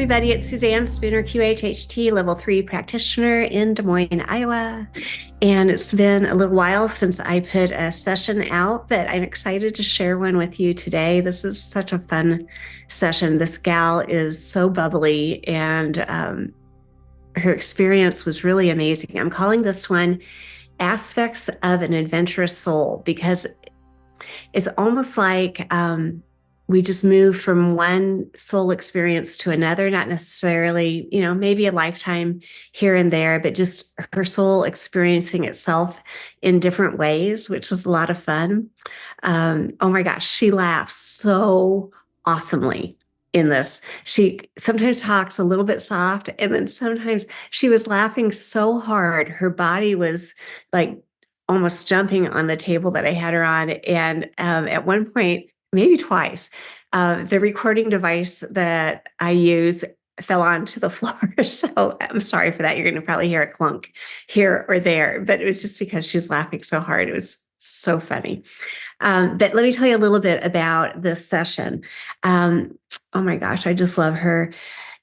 everybody. It's Suzanne Spooner, QHHT, Level 3 practitioner in Des Moines, Iowa. And it's been a little while since I put a session out, but I'm excited to share one with you today. This is such a fun session. This gal is so bubbly, and her experience was really amazing. I'm calling this one Aspects of an Adventurous Soul, because it's almost like we just move from one soul experience to another, not necessarily, maybe a lifetime here and there, but just her soul experiencing itself in different ways, which was a lot of fun. Oh my gosh, she laughs so awesomely in this. She sometimes talks a little bit soft, and then sometimes she was laughing so hard. Her body was like almost jumping on the table that I had her on. And at one point, maybe twice, the recording device that I use fell onto the floor. So I'm sorry for that. You're going to probably hear a clunk here or there, but it was just because she was laughing so hard. It was so funny. But let me tell you a little bit about this session. Oh my gosh, I just love her.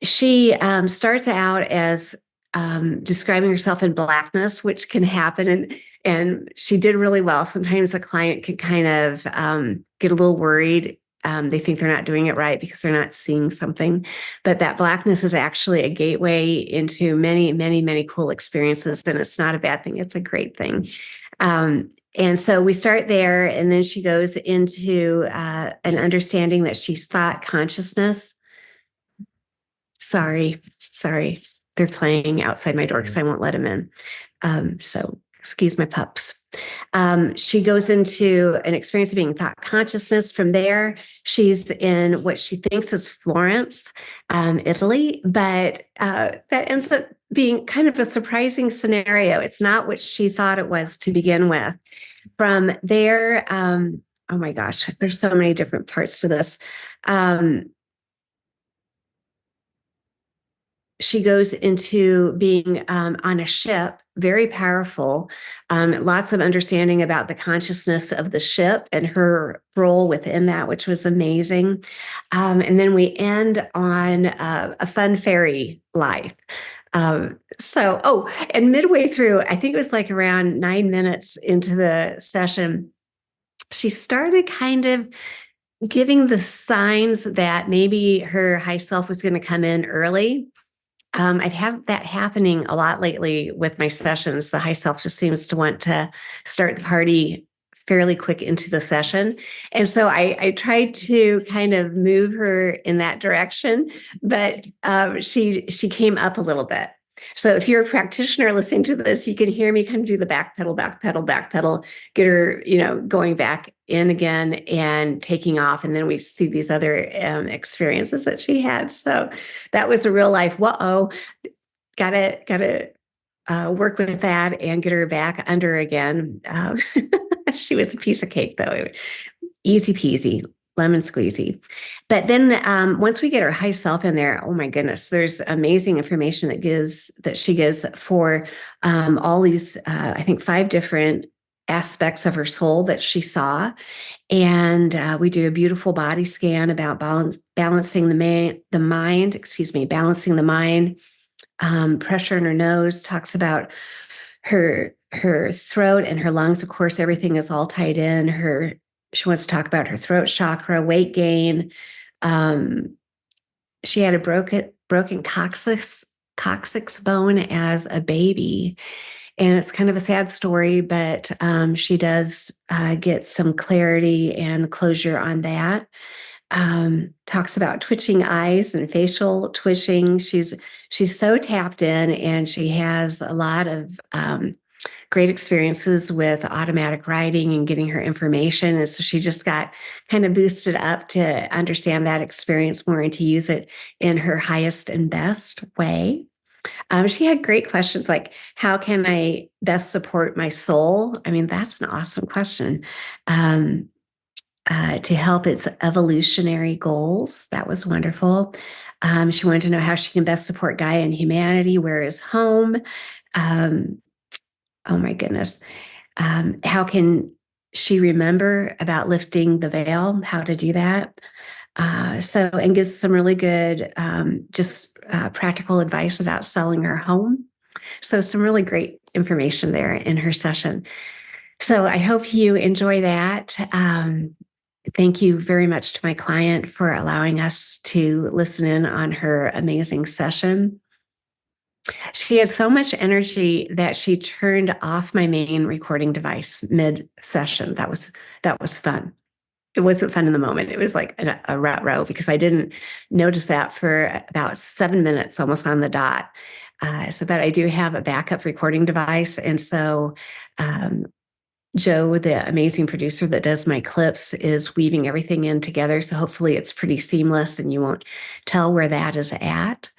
She starts out as describing herself in blackness, which can happen. And she did really well. Sometimes a client can kind of get a little worried. They think they're not doing it right because they're not seeing something. But that blackness is actually a gateway into many, many, many cool experiences. And it's not a bad thing. It's a great thing. And so we start there, and then she goes into an understanding that she's thought consciousness. Sorry. They're playing outside my door because I won't let them in. So excuse my pups. She goes into an experience of being thought consciousness. From there, she's in what she thinks is Florence, Italy, but that ends up being kind of a surprising scenario. It's not what she thought it was to begin with. From there, oh my gosh, there's so many different parts to this. She goes into being on a ship, very powerful, lots of understanding about the consciousness of the ship and her role within that, which was amazing. And then we end on a fun fairy life. And midway through, I think it was like around 9 minutes into the session, she started kind of giving the signs that maybe her high self was going to come in early. I've had that happening a lot lately with my sessions. The high self just seems to want to start the party fairly quick into the session. And so I tried to kind of move her in that direction, but she came up a little bit. So if you're a practitioner listening to this, you can hear me kind of do the back pedal, get her, going back in again and taking off. And then we see these other experiences that she had. So that was a real life, gotta work with that and get her back under again. She was a piece of cake though. Easy peasy, lemon squeezy. But then once we get her high self in there, oh my goodness, there's amazing information that she gives for all these, I think 5 different aspects of her soul that she saw. And we do a beautiful body scan about balancing the mind, pressure in her nose, talks about her throat and her lungs. Of course, everything is all tied in. She wants to talk about her throat chakra, weight gain. She had a broken coccyx bone as a baby. And it's kind of a sad story, but she does get some clarity and closure on that. Talks about twitching eyes and facial twitching. She's so tapped in, and she has a lot of great experiences with automatic writing and getting her information. And so she just got kind of boosted up to understand that experience more and to use it in her highest and best way. She had great questions like, how can I best support my soul? I mean, that's an awesome question. To help its evolutionary goals. That was wonderful. She wanted to know how she can best support Gaia and humanity. Where is home? Oh my goodness. How can she remember about lifting the veil? How to do that? And gives some really good, practical advice about selling her home. So some really great information there in her session. So I hope you enjoy that. Thank you very much to my client for allowing us to listen in on her amazing session. She had so much energy that she turned off my main recording device mid-session. That was fun. It wasn't fun in the moment. It was like a rat row because I didn't notice that for about 7 minutes, almost on the dot. But I do have a backup recording device, and so Joe, the amazing producer that does my clips, is weaving everything in together. So hopefully it's pretty seamless and you won't tell where that is at.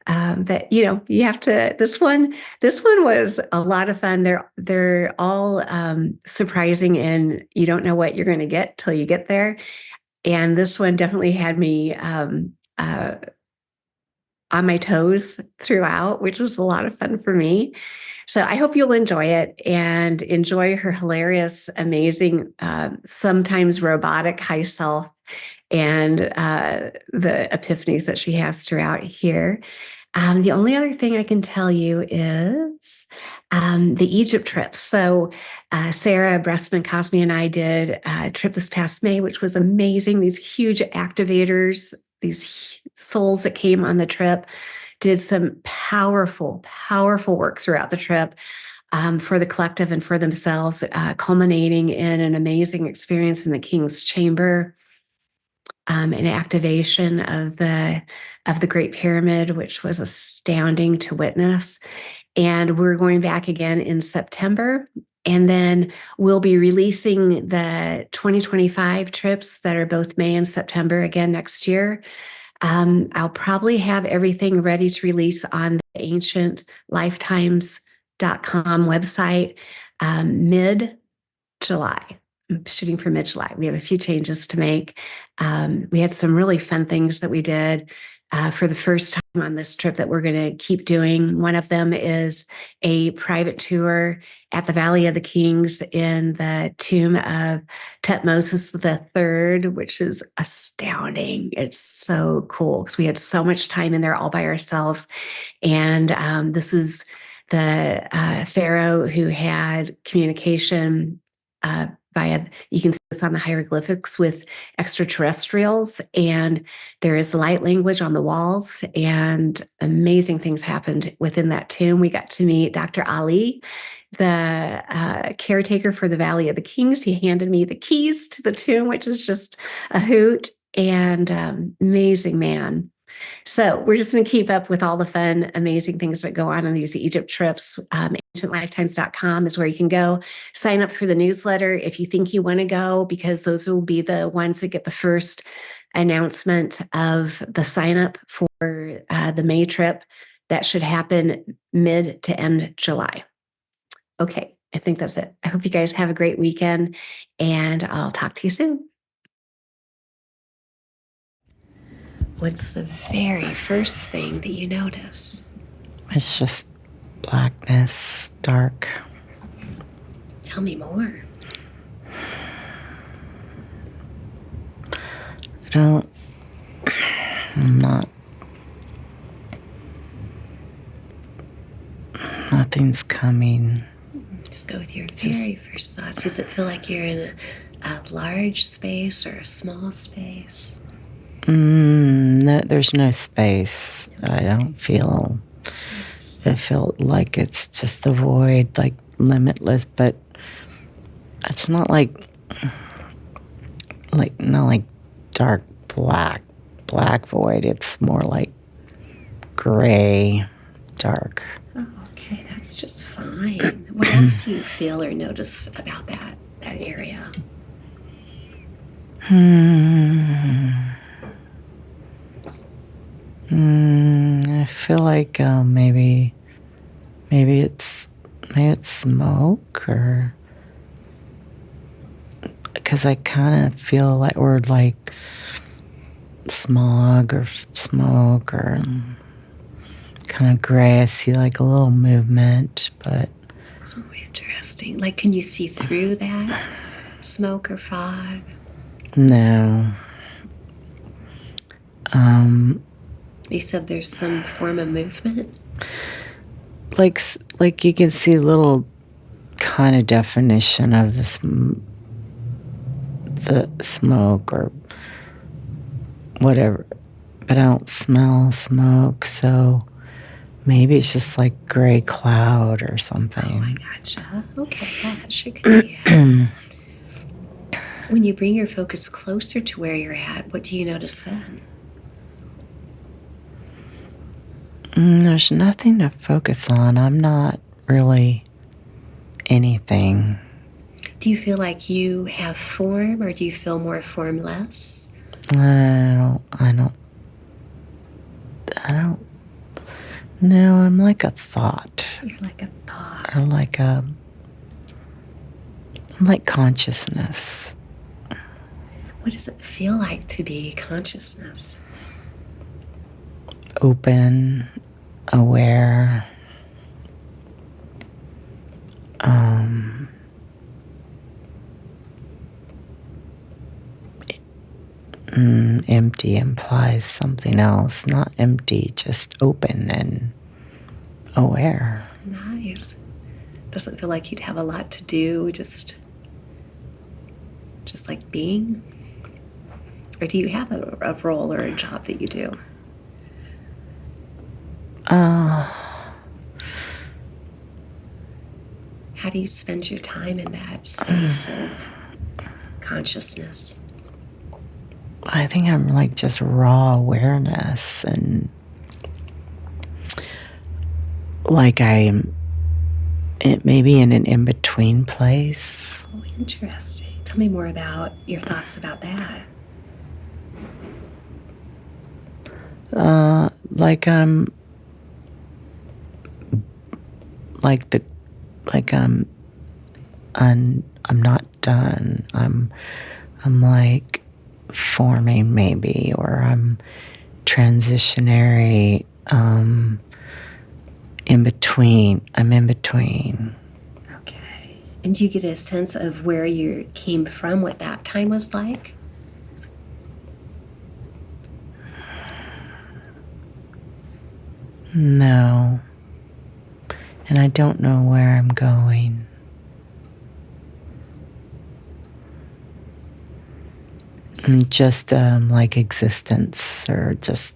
But you have to. This one was a lot of fun. They're all surprising, and you don't know what you're going to get till you get there. And this one definitely had me on my toes throughout, which was a lot of fun for me. So I hope you'll enjoy it and enjoy her hilarious, amazing, sometimes robotic high self and the epiphanies that she has throughout here. The only other thing I can tell you is the Egypt trip. So Sarah Bressman Cosme and I did a trip this past May, which was amazing. These huge activators, these souls that came on the trip, did some powerful, powerful work throughout the trip for the collective and for themselves, culminating in an amazing experience in the King's Chamber. An activation of the Great Pyramid, which was astounding to witness. And we're going back again in September. And then we'll be releasing the 2025 trips that are both May and September again next year. I'll probably have everything ready to release on the ancientlifetimes.com website mid-July. I'm shooting for mid-July. We have a few changes to make. We had some really fun things that we did for the first time on this trip that we're going to keep doing. One of them is a private tour at the Valley of the Kings in the tomb of Tutmosis III, which is astounding. It's so cool because we had so much time in there all by ourselves. And this is the pharaoh who had communication you can see this on the hieroglyphics with extraterrestrials, and there is light language on the walls, and amazing things happened within that tomb. We got to meet Dr. Ali, the caretaker for the Valley of the Kings. He handed me the keys to the tomb, which is just a hoot, and amazing man. So we're just going to keep up with all the fun, amazing things that go on these Egypt trips. Ancientlifetimes.com is where you can go. Sign up for the newsletter if you think you want to go, because those will be the ones that get the first announcement of the sign up for the May trip. That should happen mid to end July. Okay, I think that's it. I hope you guys have a great weekend, and I'll talk to you soon. What's the very first thing that you notice? It's just blackness, dark. Tell me more. Nothing's coming. Just go with your very first thoughts. Does it feel like you're in a large space or a small space? No, there's no space. I don't feel. I feel like it's just the void, like limitless, but it's not like not like dark black void. It's more like gray, dark. Oh, okay, that's just fine. What else do you feel or notice about that area? I feel like maybe it's smoke, or because I kind of feel like, or like smog or smoke, or kind of gray. I see like a little movement, but oh, interesting. Like, can you see through that smoke or fog? No. You said there's some form of movement? Like you can see little kind of definition of the smoke or whatever, but I don't smell smoke, so maybe it's just like gray cloud or something. Oh, I gotcha. Okay, yeah, that should be it. When you bring your focus closer to where you're at, what do you notice then? There's nothing to focus on. I'm not really anything. Do you feel like you have form, or do you feel more formless? I don't. No, I'm like a thought. You're like a thought. I'm like consciousness. What does it feel like to be consciousness? Open, aware, empty implies something else. Not empty, just open and aware. Nice. Doesn't feel like you'd have a lot to do, just like being? Or do you have a role or a job that you do? How do you spend your time in that space of consciousness? I think I'm like just raw awareness, and like I'm maybe in an in-between place. Oh, interesting. Tell me more about your thoughts about that. Like I'm I'm not done. I'm like forming maybe, or I'm transitionary, in between. I'm in between. Okay. And do you get a sense of where you came from, what that time was like? No. And I don't know where I'm going. Just like existence, or just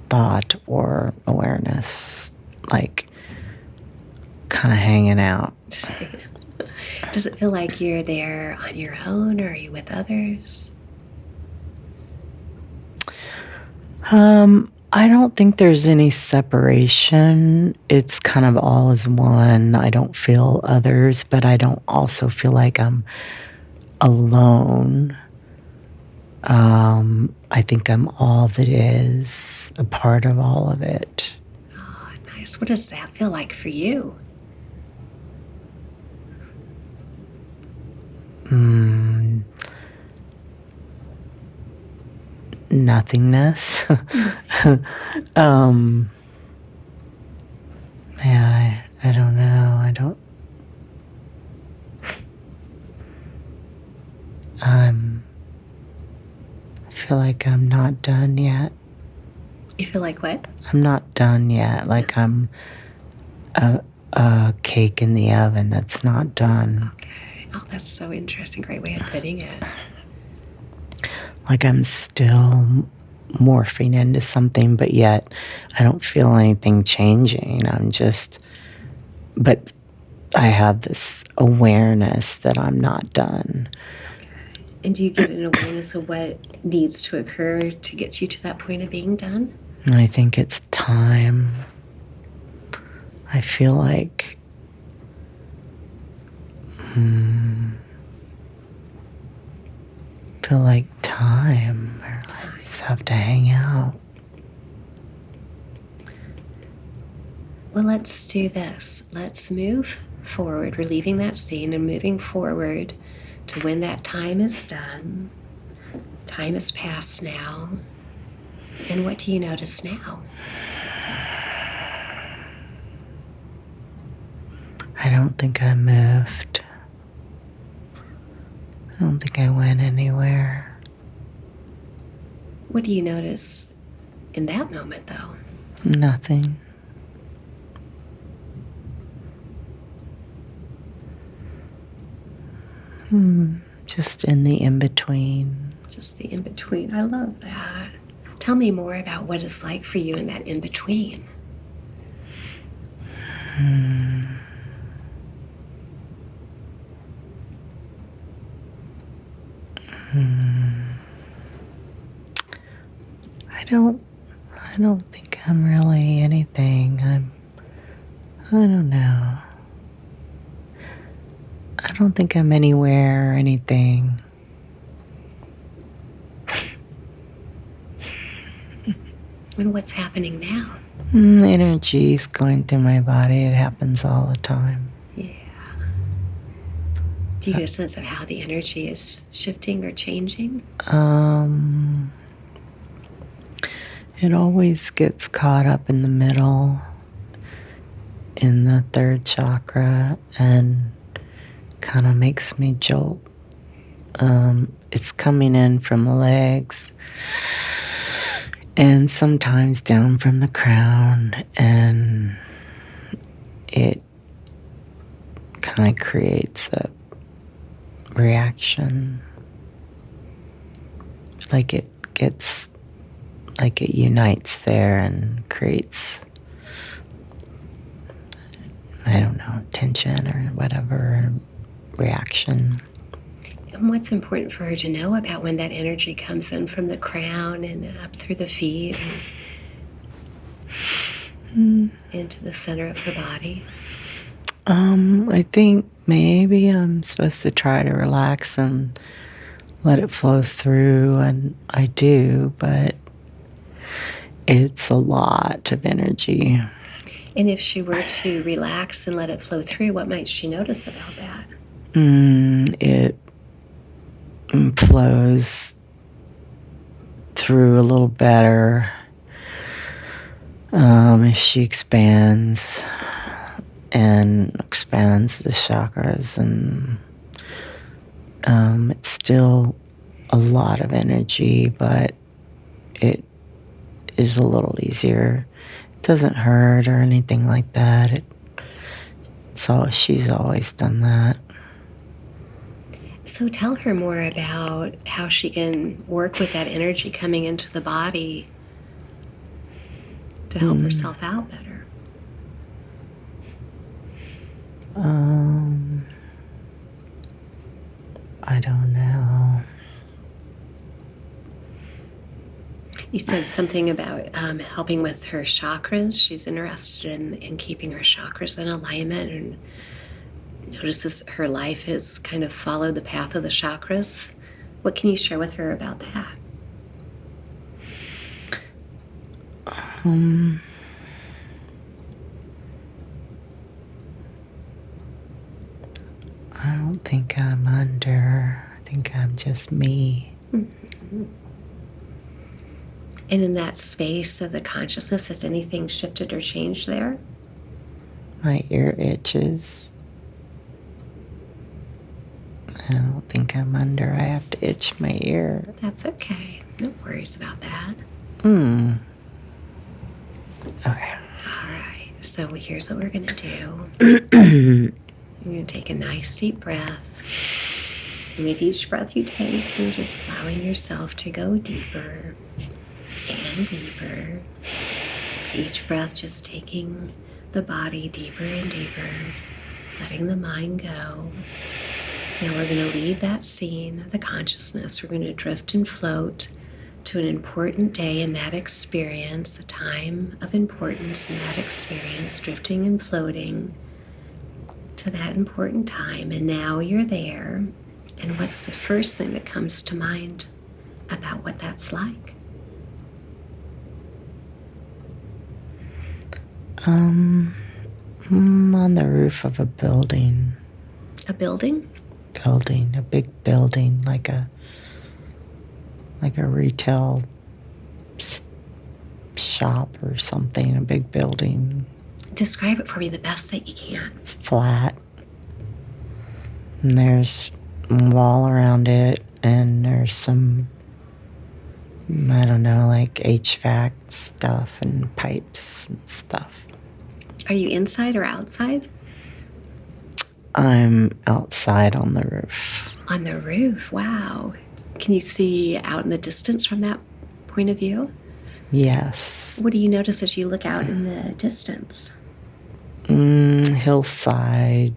thought or awareness, like kind of hanging out. Does it feel like you're there on your own, or are you with others? I don't think there's any separation. It's kind of all as one. I don't feel others, but I don't also feel like I'm alone. I think I'm all that is, a part of all of it. Oh, nice. What does that feel like for you? Nothingness. Yeah, I don't know. I feel like I'm not done yet. You feel like what? I'm not done yet. Like I'm a cake in the oven that's not done. Okay. Oh, that's so interesting. Great way of putting it. Like I'm still morphing into something, but yet I don't feel anything changing. But I have this awareness that I'm not done. Okay. And do you get an awareness of what needs to occur to get you to that point of being done? I think it's time. I feel like time, or I just have to hang out. Well, let's do this. Let's move forward. We're leaving that scene and moving forward to when that time is done. Time has passed now. And what do you notice now? I don't think I moved. I don't think I went anywhere. What do you notice in that moment, though? Nothing. Just in the in-between. Just the in-between. I love that. Tell me more about what it's like for you in that in-between. I don't think I'm really anything. I don't know. I don't think I'm anywhere or anything. And what's happening now? Energy is going through my body. It happens all the time. Yeah. Do you get a sense of how the energy is shifting or changing? It always gets caught up in the middle, in the third chakra, and kind of makes me jolt. It's coming in from the legs and sometimes down from the crown, and it kind of creates a reaction, like it unites there and creates, I don't know, tension or whatever, reaction. And what's important for her to know about when that energy comes in from the crown and up through the feet and into the center of her body? I think maybe I'm supposed to try to relax and let it flow through, and I do, but it's a lot of energy. And if she were to relax and let it flow through, what might she notice about that? It flows through a little better if she expands the chakras, and it's still a lot of energy, but it is a little easier. It doesn't hurt or anything like that. So she's always done that. So tell her more about how she can work with that energy coming into the body to help herself out better. I don't know. You said something about helping with her chakras. She's interested in keeping her chakras in alignment, and notices her life has kind of followed the path of the chakras. What can you share with her about that? I don't think I'm under. I think I'm just me. Mm-hmm. And in that space of the consciousness, has anything shifted or changed there? My ear itches. I don't think I'm under. I have to itch my ear. That's okay. No worries about that. Okay. All right. So here's what we're going to do. You're going to take a nice deep breath. And with each breath you take, you're just allowing yourself to go deeper and deeper. Each breath just taking the body deeper and deeper, letting the mind go. Now we're going to leave that scene, the consciousness. We're going to drift and float to an important day in that experience, a time of importance in that experience, drifting and floating to that important time. And now you're there. And what's the first thing that comes to mind about what that's like? I'm on the roof of a building. A building? A big building, like a retail shop or something, a big building. Describe it for me the best that you can. It's flat. And there's a wall around it, and there's some I don't know, like HVAC stuff and pipes and stuff. Are you inside or outside? I'm outside on the roof. On the roof. Wow. Can you see out in the distance from that point of view? Yes. What do you notice as you look out in the distance? Hillsides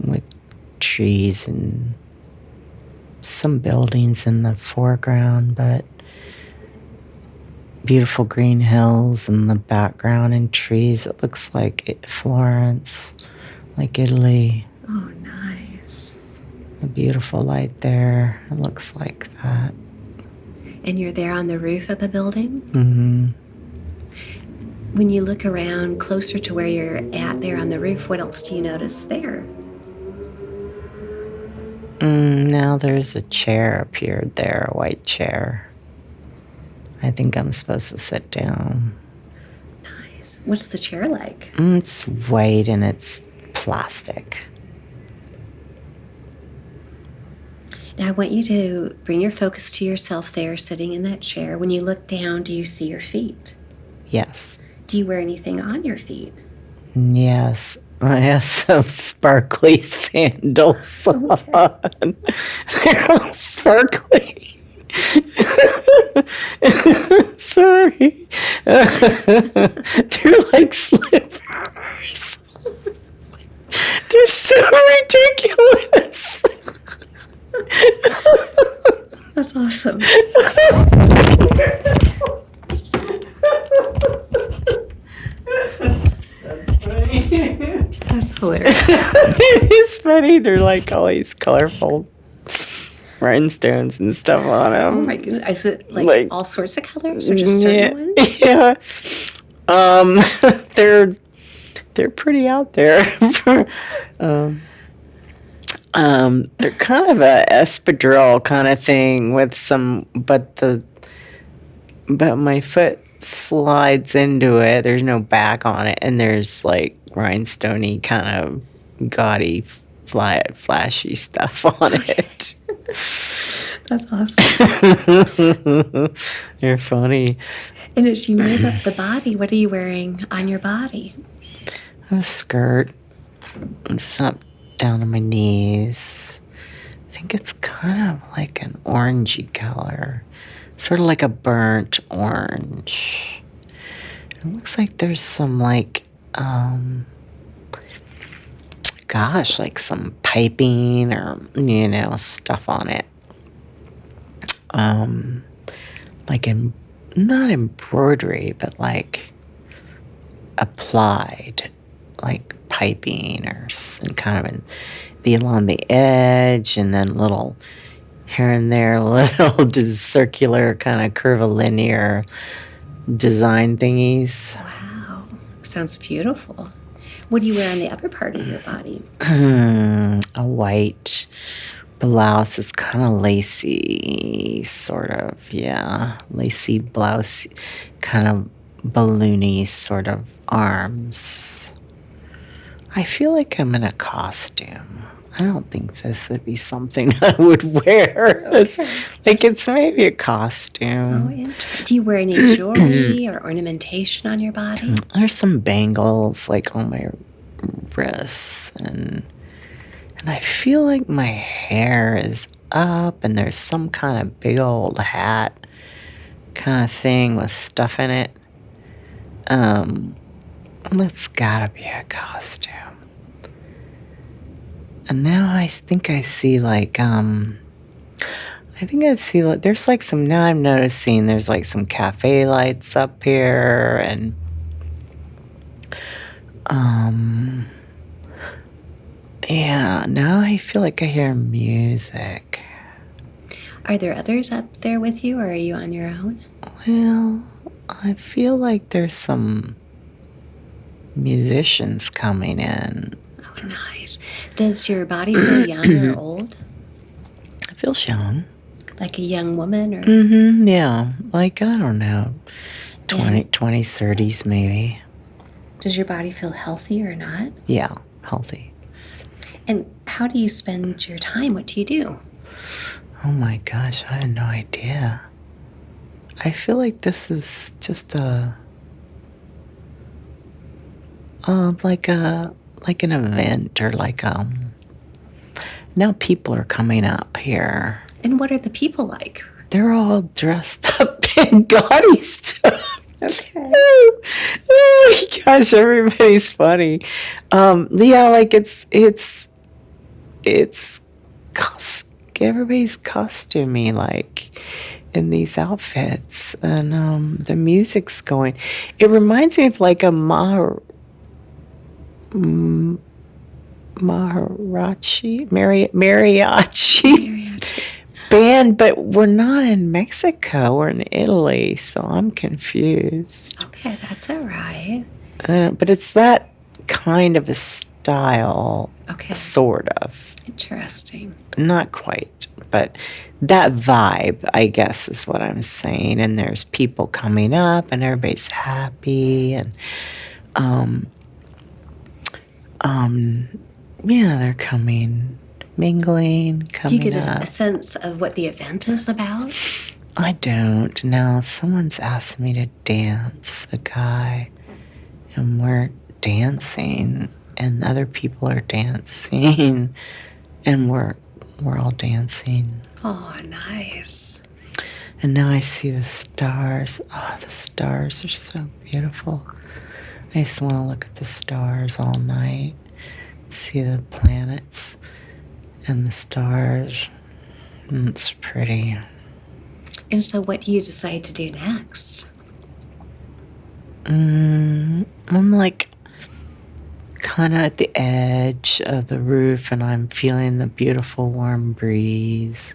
with trees and some buildings in the foreground, but beautiful green hills in the background and trees. It looks like Florence, like Italy. Oh, nice. A beautiful light there. It looks like that. And you're there on the roof of the building? Mm-hmm. When you look around closer to where you're at there on the roof, what else do you notice there? Now there's a chair appeared there, a white chair. I think I'm supposed to sit down. Nice. What's the chair like? It's white and it's plastic. Now I want you to bring your focus to yourself there, sitting in that chair. When you look down, do you see your feet? Yes. Do you wear anything on your feet? Yes. I have some sparkly sandals on. They're all sparkly. Sorry. They're like slippers. They're so ridiculous. That's awesome. That's funny. That's hilarious. It is funny. They're like all these colorful rhinestones and stuff on them. Oh my goodness. Is it like all sorts of colors or just yeah, certain ones? Yeah. They're pretty out there. They're kind of a espadrille kind of thing with some, but my foot slides into it. There's no back on it, and there's like rhinestoney kind of gaudy, flashy stuff on it. That's awesome. They're funny. And as you move up the body, what are you wearing on your body? A skirt. It's up down to my knees. I think it's kind of like an orangey color. Sort of like a burnt orange. It looks like there's some like, like some piping or, stuff on it. Like not embroidery, but like applied, like piping or kind of along the edge, and then little here and there, little circular kind of curvilinear design thingies. Wow. Sounds beautiful. What do you wear on the upper part of your body? A white blouse. Is kind of lacy, sort of, yeah. Lacy blouse, kind of balloony sort of arms. I feel like I'm in a costume. I don't think this would be something I would wear. Okay. Like it's maybe a costume. Oh, interesting. Do you wear any jewelry or ornamentation on your body? There's some bangles like on my wrists, and I feel like my hair is up, and there's some kind of big old hat kind of thing with stuff in it. That's gotta be a costume. And now I think I see like, there's like some, now I'm noticing there's like some cafe lights up here, and, yeah, now I feel like I hear music. Are there others up there with you, or are you on your own? Well, I feel like there's some musicians coming in. Oh, nice. Does your body feel young or old? It feels young. Like a young woman? Or? Mm-hmm, yeah. Like, I don't know, 20s, 30s maybe. Does your body feel healthy or not? Yeah, healthy. And how do you spend your time? What do you do? Oh my gosh, I had no idea. I feel like this is just like an event, or like now people are coming up here. And what are the people like? They're all dressed up in gaudy stuff. Okay. Oh my gosh, everybody's funny. Yeah, like it's everybody's costumey, like in these outfits, and the music's going. It reminds me of like a mariachi band, but we're not in Mexico. We're in Italy, so I'm confused. Okay, that's all right. But it's that kind of a style, Okay. sort of. Interesting. Not quite, but that vibe, I guess, is what I'm saying. And there's people coming up, and everybody's happy, and yeah, they're coming, mingling, coming up. Do you get a sense of what the event is about? I don't. Now, someone's asked me to dance, a guy, and we're dancing, and other people are dancing, and we're all dancing. Oh, nice. And now I see the stars. Oh, the stars are so beautiful. I just want to look at the stars all night, see the planets and the stars. It's pretty. And so what do you decide to do next? I'm like kind of at the edge of the roof, and I'm feeling the beautiful warm breeze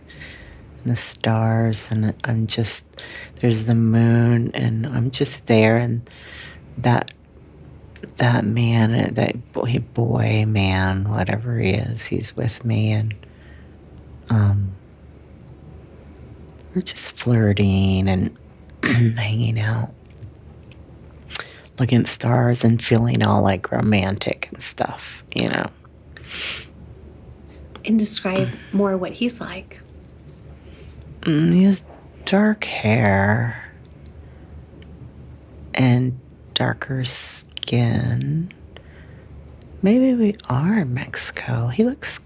and the stars, and I'm just, there's the moon, and I'm just there, and that man, that boy, man, whatever he is, he's with me, and we're just flirting and hanging out, looking at stars and feeling all like romantic and stuff, you know. And describe more what he's like. He has dark hair and darker skin. Maybe we are in Mexico. He looks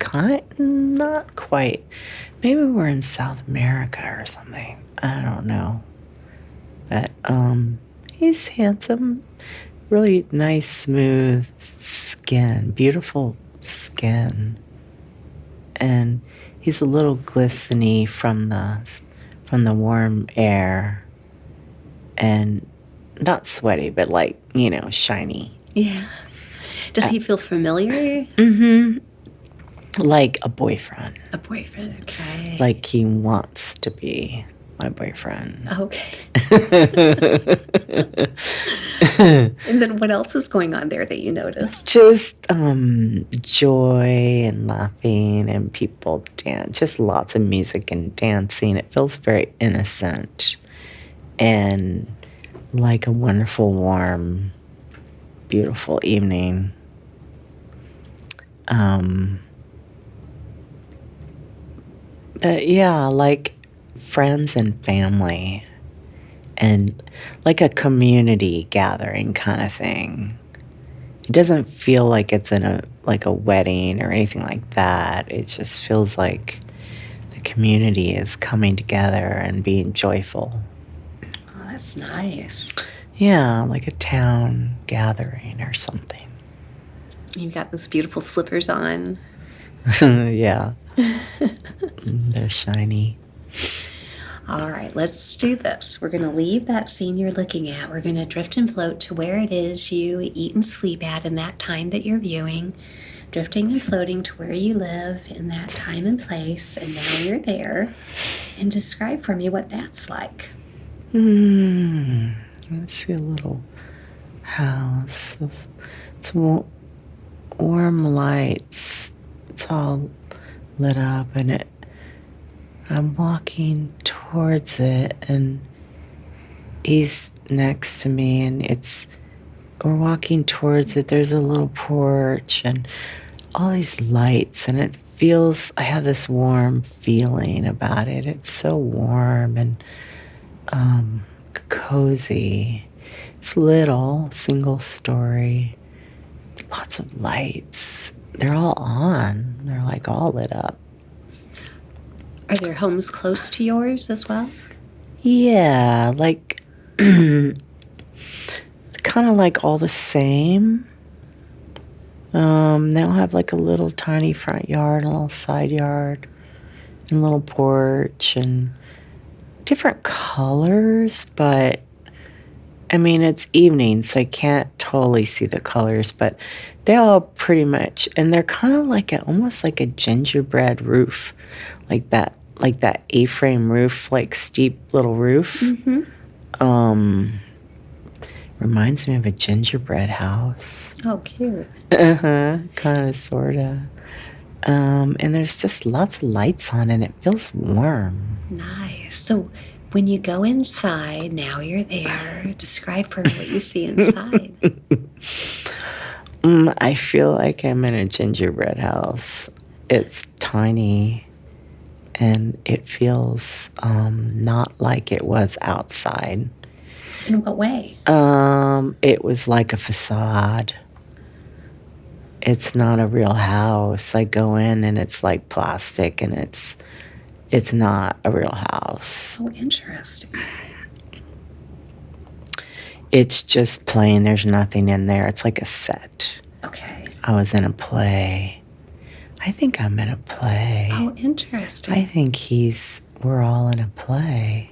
not quite. Maybe we're in South America or something. I don't know. But he's handsome. Really nice, smooth skin. Beautiful skin. And he's a little glistening from the warm air. And not sweaty, but like, shiny. Yeah. Does he feel familiar? Mm-hmm. Like a boyfriend. A boyfriend, okay. Like he wants to be my boyfriend. Okay. And then what else is going on there that you noticed? Just joy and laughing and people dance. Just lots of music and dancing. It feels very innocent and like a wonderful, warm, beautiful evening. But yeah, like friends and family, and like a community gathering kind of thing. It doesn't feel like it's in a wedding or anything like that. It just feels like the community is coming together and being joyful. Oh, that's nice. Yeah, like a town gathering or something. You've got those beautiful slippers on. Yeah. They're shiny. All right, let's do this. We're going to leave that scene you're looking at. We're going to drift and float to where it is you eat and sleep at in that time that you're viewing. Drifting and floating to where you live in that time and place. And now you're there. And describe for me what that's like. Let's see, a little house. It's warm lights. It's all lit up, and I'm walking towards it, and he's next to me, and we're walking towards it. There's a little porch and all these lights, and I have this warm feeling about it. It's so warm, and cozy. It's little, single story, lots of lights. They're all on. They're like all lit up. Are there homes close to yours as well? Yeah, like kind of like all the same. They'll have like a little tiny front yard, a little side yard, and a little porch, and different colors, but I mean, it's evening, so I can't totally see the colors, but they all pretty much, and they're kind of like almost like a gingerbread roof, like that A-frame roof, like steep little roof. Reminds me of a gingerbread house. Oh, cute. Kind of, sorta. And there's just lots of lights on, and it feels warm. Nice. So when you go inside, now you're there, describe for me what you see inside. I feel like I'm in a gingerbread house. It's tiny, and it feels not like it was outside. In what way? It was like a facade. It's not a real house. I go in and it's like plastic, and it's not a real house. Oh, interesting. It's just plain. There's nothing in there. It's like a set. Okay. I was in a play. I think I'm in a play. Oh, interesting. I think we're all in a play.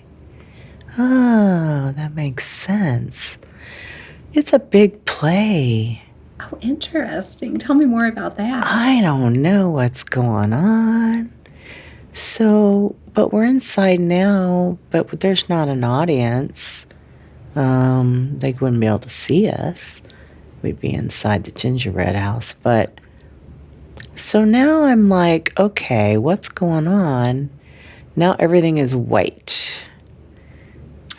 Oh, that makes sense. It's a big play. Oh, interesting. Tell me more about that. I don't know what's going on. So, but we're inside now, but there's not an audience. They wouldn't be able to see us. We'd be inside the gingerbread house. But so now I'm like, okay, what's going on? Now everything is white.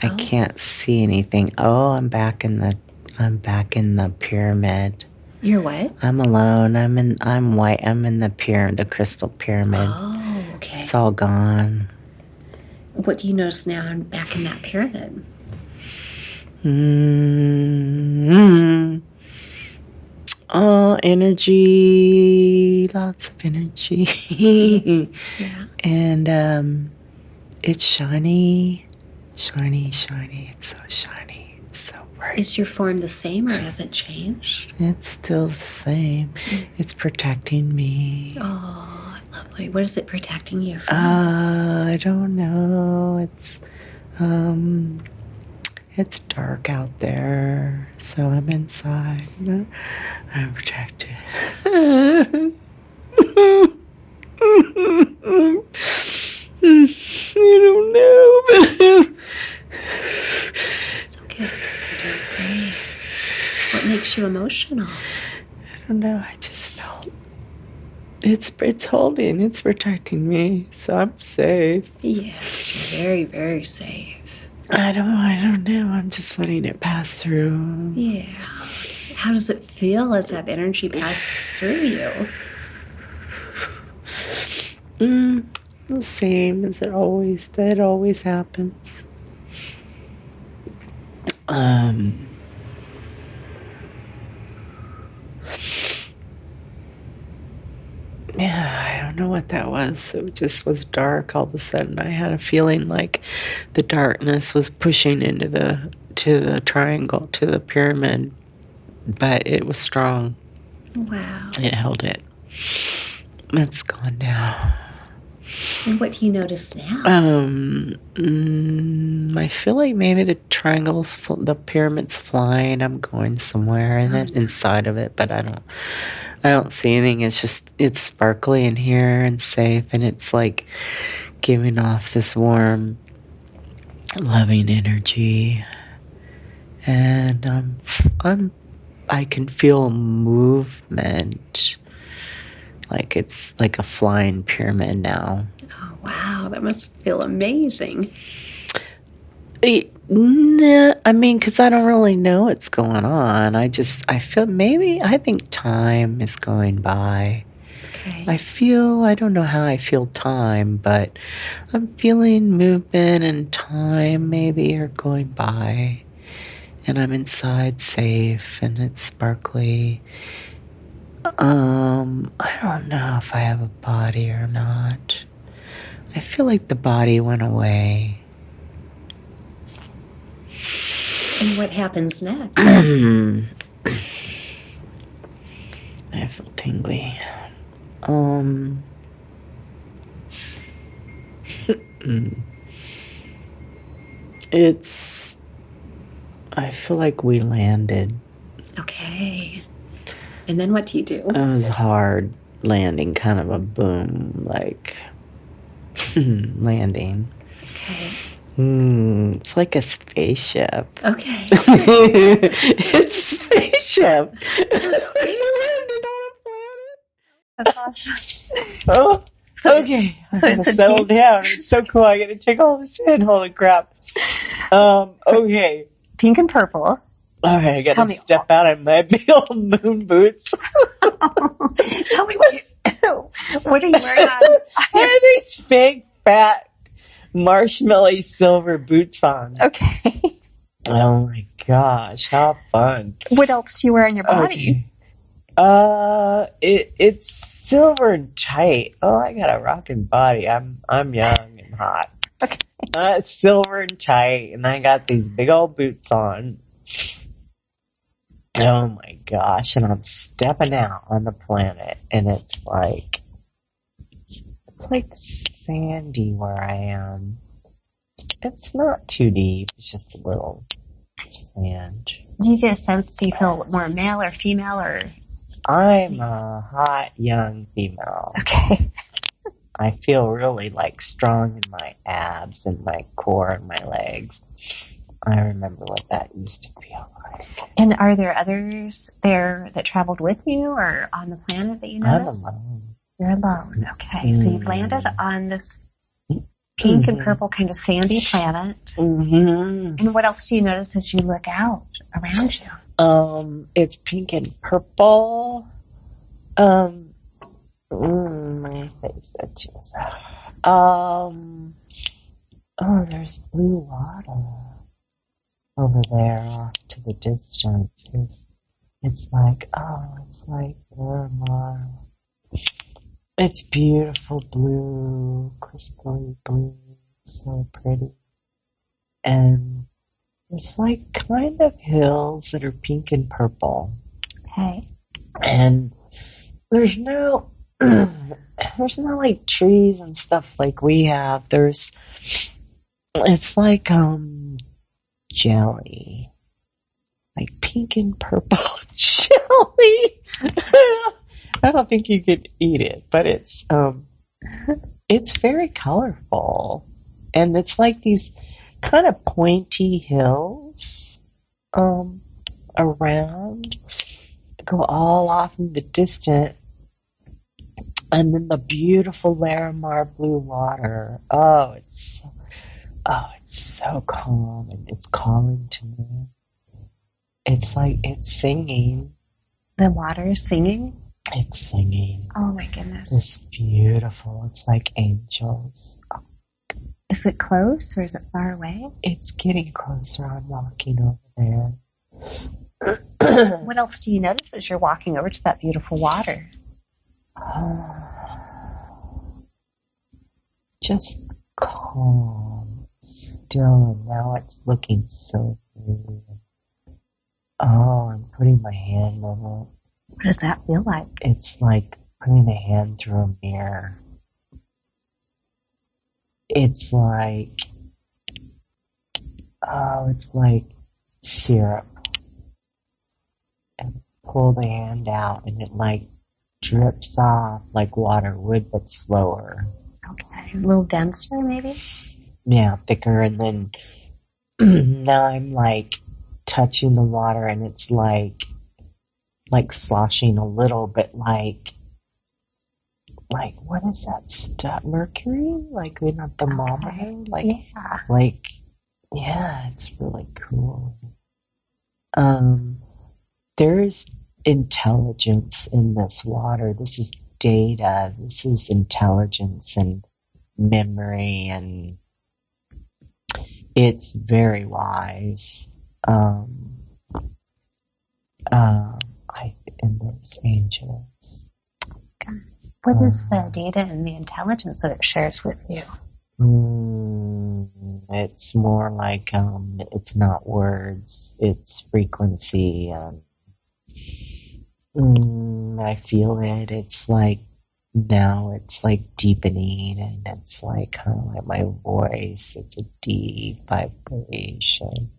I can't see anything. Oh, I'm back in the pyramid. You're what? I'm alone. I'm white. I'm in the crystal pyramid. Oh, okay. It's all gone. What do you notice now back in that pyramid? Oh, energy. Lots of energy. Yeah. And it's shiny. Shiny, shiny. It's so shiny. It's so bright. Is your form the same, or has it changed? It's still the same. It's protecting me. Oh, lovely. What is it protecting you from? I don't know. It's dark out there, so I'm inside. I'm protected. I don't know, but It's okay. You're doing great. What makes you emotional? I don't know. I just felt it's holding, it's protecting me, so I'm safe. Yes, you're very, very safe. I don't know. I'm just letting it pass through. Yeah. How does it feel as that energy passes through you? The same as it always happens. Yeah, I don't know what that was. It just was dark all of a sudden. I had a feeling like the darkness was pushing into to the triangle, to the pyramid, but it was strong. Wow. It held it. It's gone now. And what do you notice now? I feel like maybe the the pyramid's flying. I'm going somewhere inside of it, but I don't see anything. It's sparkly in here and safe, and it's like giving off this warm, loving energy. And I can feel movement. Like it's like a flying pyramid now. Oh, wow. That must feel amazing. Nah, I mean, because I don't really know what's going on. I think time is going by. I don't know how I feel time, but I'm feeling movement and time maybe are going by. And I'm inside safe and it's sparkly. I don't know if I have a body or not. I feel like the body went away. And what happens next? I feel tingly. I feel like we landed. Okay. And then what do you do? It was hard landing, kind of a boom, like landing. Okay. It's like a spaceship. Okay. It's a spaceship. We landed on a planet. That's awesome. Oh, okay. I so gotta it's a settle team- down. It's so cool. I gotta take all this in. Holy crap. Okay. Pink and purple. All right, I Tell gotta me- step out of my big old moon boots. Tell me what are you wearing on? I have these big, fat, marshmallow silver boots on. Okay. Oh my gosh, how fun. What else do you wear on your body? It's silver and tight. Oh, I got a rockin' body. I'm young and hot. Okay. It's silver and tight, and I got these big old boots on. Oh my gosh, and I'm stepping out on the planet, and it's like sandy where I am. It's not too deep, it's just a little sand. Do you get a sense, do you feel more male or female or? I'm a hot young female. Okay. I feel really strong in my abs and my core and my legs. I remember what that used to feel like. And are there others there that traveled with you or on the planet that you noticed? I'm alone. You're alone. Okay. So you've landed on this pink and purple kind of sandy planet. Mm-hmm. And what else do you notice as you look out around you? It's pink and purple. My face itches. There's blue water over there off to the distance. It's like Miramar. It's beautiful blue, crystal blue, so pretty. And there's kind of hills that are pink and purple. Okay. And there's no trees and stuff like we have. It's like jelly. Like pink and purple jelly. I don't think you could eat it, but it's very colorful. And it's like these kind of pointy hills around, go all off in the distance, and then the beautiful Larimar blue water. It's so calm, and it's calling to me. It's like it's singing. The water is singing? It's singing. Oh my goodness. It's beautiful. It's like angels. Is it close or is it far away? It's getting closer. I'm walking over there. What else do you notice as you're walking over to that beautiful water? Just calm, still, and now it's looking so blue. I'm putting my hand on it. What does that feel like? It's like putting a hand through a mirror. It's like syrup. And pull the hand out and it drips off like water would, but slower. Okay. A little denser, maybe? Yeah, thicker. And then now I'm touching the water and it's like sloshing a little bit like what is that stuff? Mercury? In a thermometer? Yeah, it's really cool. There's intelligence in this water. This is data. This is intelligence and memory, and it's very wise. And those angels. Gosh. What is the data and the intelligence that it shares with you? It's more like, it's not words, it's frequency. I feel it. It's like, now it's like deepening, and it's like kind of like my voice. It's a deep vibration.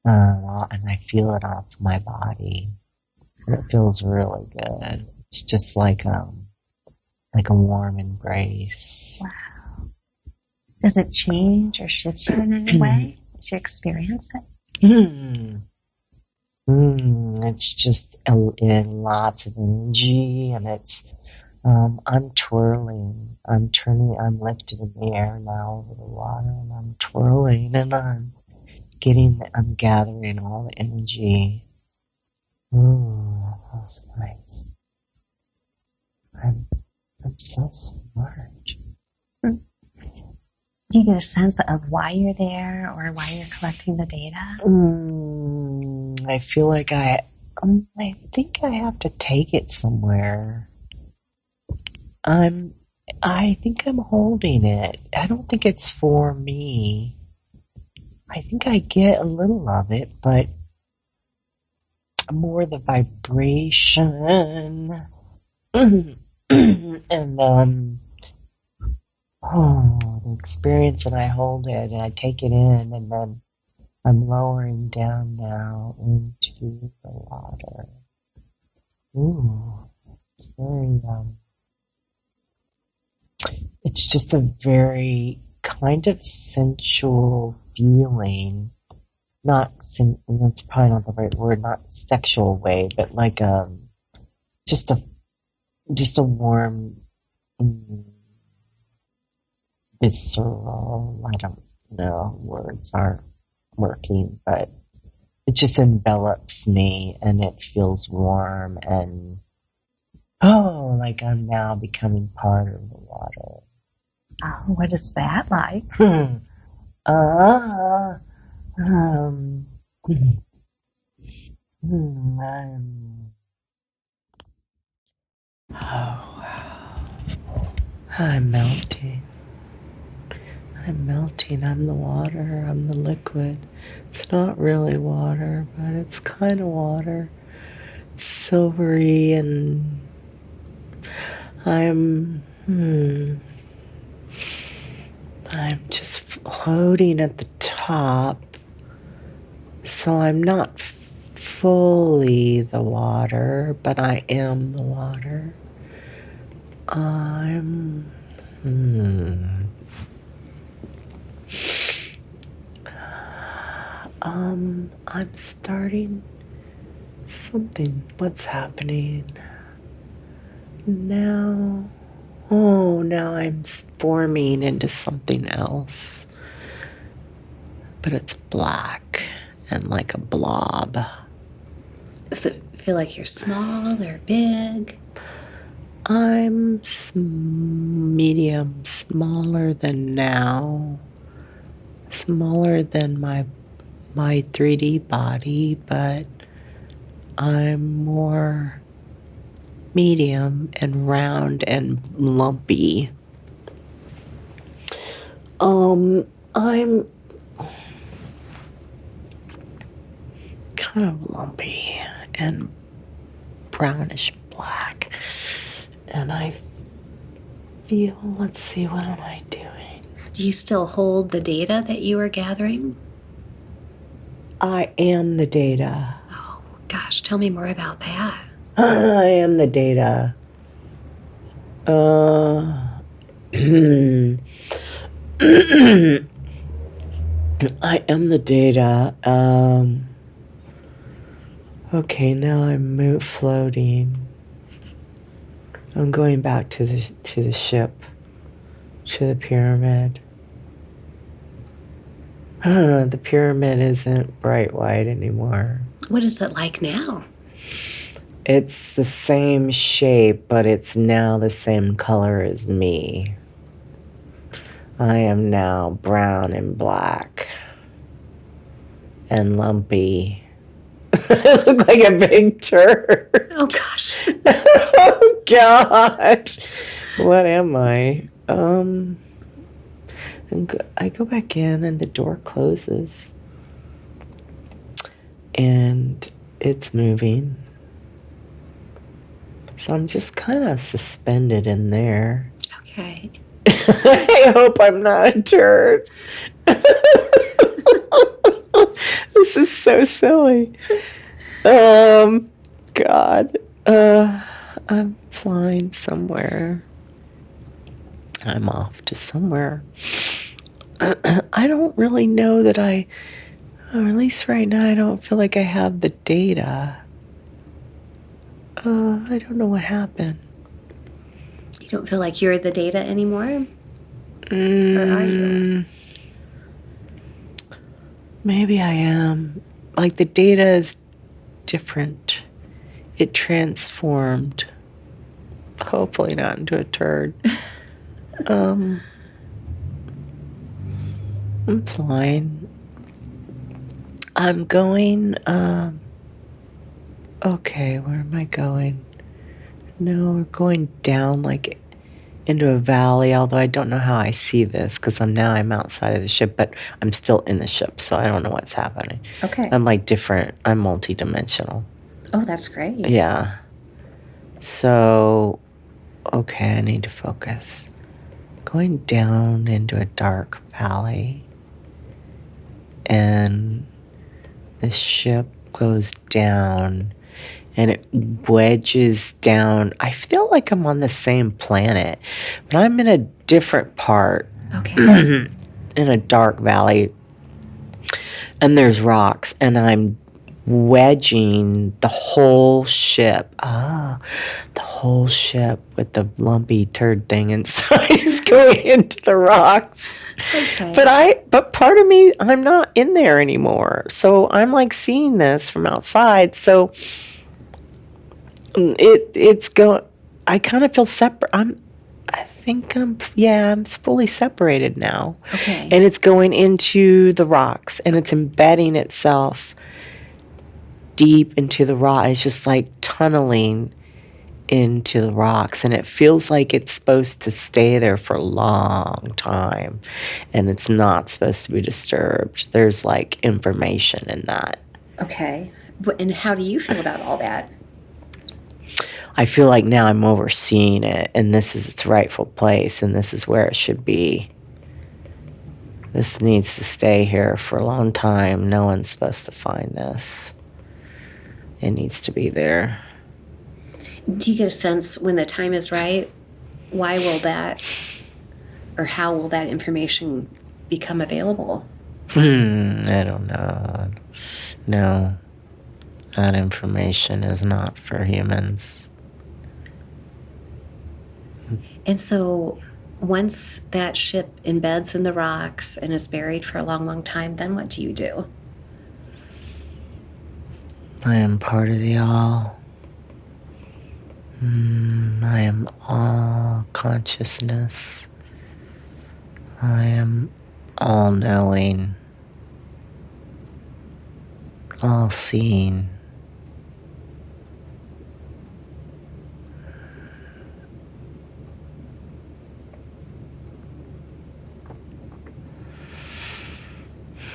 And I feel it off my body. And it feels really good. It's just like a warm embrace. Wow. Does it change or shift you in any way as you experience it? It's just in lots of energy, and it's, I'm twirling, I'm turning, I'm lifted in the air now over the water, and I'm twirling, and I'm gathering all the energy. Ooh, that's nice. I'm so smart. Do you get a sense of why you're there or why you're collecting the data? I feel like I think I have to take it somewhere. I think I'm holding it. I don't think it's for me. I think I get a little of it, but more the vibration. And the experience, and I hold it and I take it in, and then I'm lowering down now into the water. Ooh, it's very, it's just a very kind of sensual feeling. That's probably not the right word, not sexual way, but like, just a warm, visceral, I don't know, words aren't working, but it just envelops me, and it feels warm, and like I'm now becoming part of the water. Oh, what is that like? I'm melting. I'm the water. I'm the liquid. It's not really water, but it's kind of water. Silvery, and I'm just floating at the top. So I'm not fully the water, but I am the water. I'm starting something. What's happening now? Oh, now I'm forming into something else. But it's black and like a blob. Does it feel like you're small or big? I'm medium, smaller than now. Smaller than my 3D body, but I'm more medium and round and lumpy. I'm kind of lumpy and brownish black. And I feel, let's see, what am I doing? Do you still hold the data that you were gathering? I am the data. Oh, gosh, tell me more about that. I am the data. I am the data. Okay, now I'm floating. I'm going back to the ship, to the pyramid. The pyramid isn't bright white anymore. What is it like now? It's the same shape, but it's now the same color as me. I am now brown and black and lumpy. I look like a big turd. Oh, gosh. Oh, God. What am I? I go back in and the door closes. And it's moving. So I'm just kind of suspended in there. Okay. I hope I'm not a turd. This is so silly. God. I'm flying somewhere. I'm off to somewhere. I don't really know that or at least right now, I don't feel like I have the data. I don't know what happened. You don't feel like you're the data anymore? Or are you? Maybe I am. Like the data is different. It transformed. Hopefully not into a turd. I'm flying. I'm going, okay, where am I going? No, we're going down like into a valley, although I don't know how I see this because I'm outside of the ship, but I'm still in the ship, so I don't know what's happening. Okay. I'm like different. I'm multidimensional. Oh, that's great. Yeah. So, okay, I need to focus. Going down into a dark valley, and the ship goes down and it wedges down. I feel like I'm on the same planet, but I'm in a different part. Okay. In a dark valley, and there's rocks, and I'm wedging the whole ship. The whole ship with the lumpy turd thing inside is going into the rocks. Okay. But part of me, I'm not in there anymore. So I'm like seeing this from outside. So it's going. I kind of feel separate. I'm fully separated now. Okay. And it's going into the rocks, and it's embedding itself deep into the rock. It's just like tunneling into the rocks, and it feels like it's supposed to stay there for a long time, and it's not supposed to be disturbed. There's like information in that. Okay. And how do you feel about all that? I feel like now I'm overseeing it, and this is its rightful place, and this is where it should be. This needs to stay here for a long time. No one's supposed to find this. It needs to be there. Do you get a sense when the time is right, why will that, or how will that information become available? I don't know. No, that information is not for humans. And so once that ship embeds in the rocks and is buried for a long, long time, then what do you do? I am part of the all. I am all consciousness. I am all knowing, all seeing.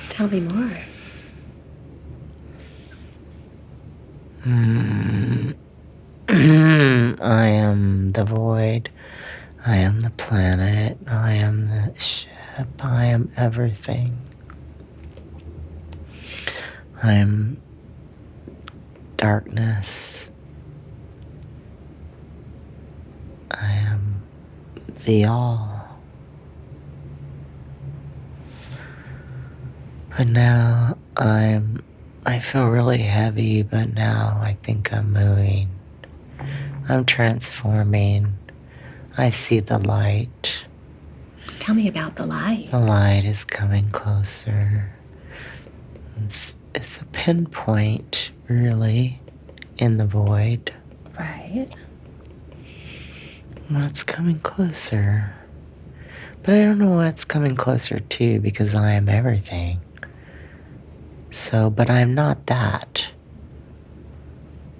Tell me more. I am the void. I am the planet. I am the ship. I am everything. I am darkness. I am the all. But now I feel really heavy, but now I think I'm moving. I'm transforming. I see the light. Tell me about the light. The light is coming closer. It's a pinpoint, really, in the void. Right. Well, it's coming closer. But I don't know what it's coming closer to because I am everything. So, but I'm not that.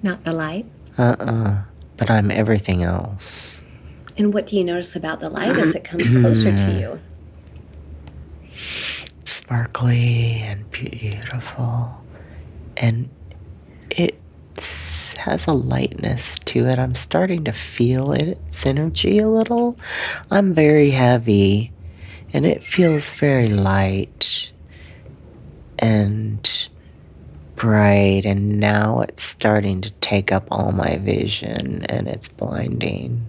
Not the light? But I'm everything else. And what do you notice about the light as it comes closer to you? Sparkly and beautiful. And it has a lightness to it. I'm starting to feel its energy a little. I'm very heavy, and it feels very light and bright, and now it's starting to take up all my vision, and it's blinding.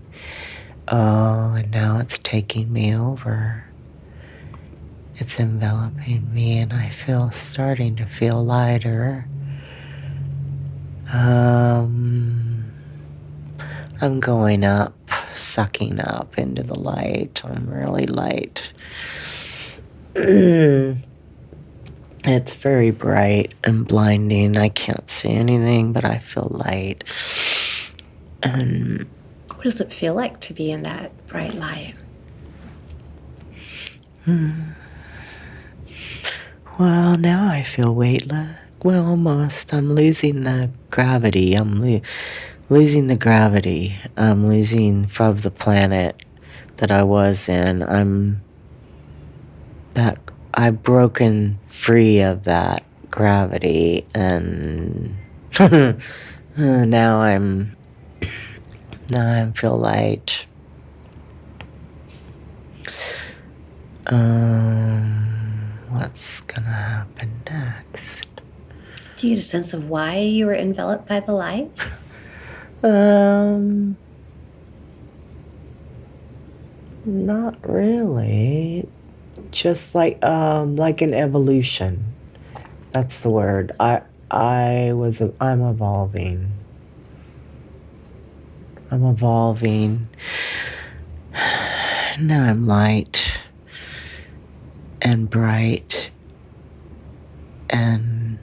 Oh, and now it's taking me over. It's enveloping me, and I feel starting to feel lighter. I'm going up, sucking up into the light. I'm really light. It's very bright and blinding. I can't see anything, but I feel light. And what does it feel like to be in that bright light? Well, now I feel weightless. Well, almost. I'm losing the gravity. I'm losing the gravity. I'm losing from the planet that I was in. I've broken free of that gravity, and now I feel light. What's gonna happen next? Do you get a sense of why you were enveloped by the light? Not really. Just like an evolution. That's the word. I'm evolving. I'm evolving. Now I'm light and bright, and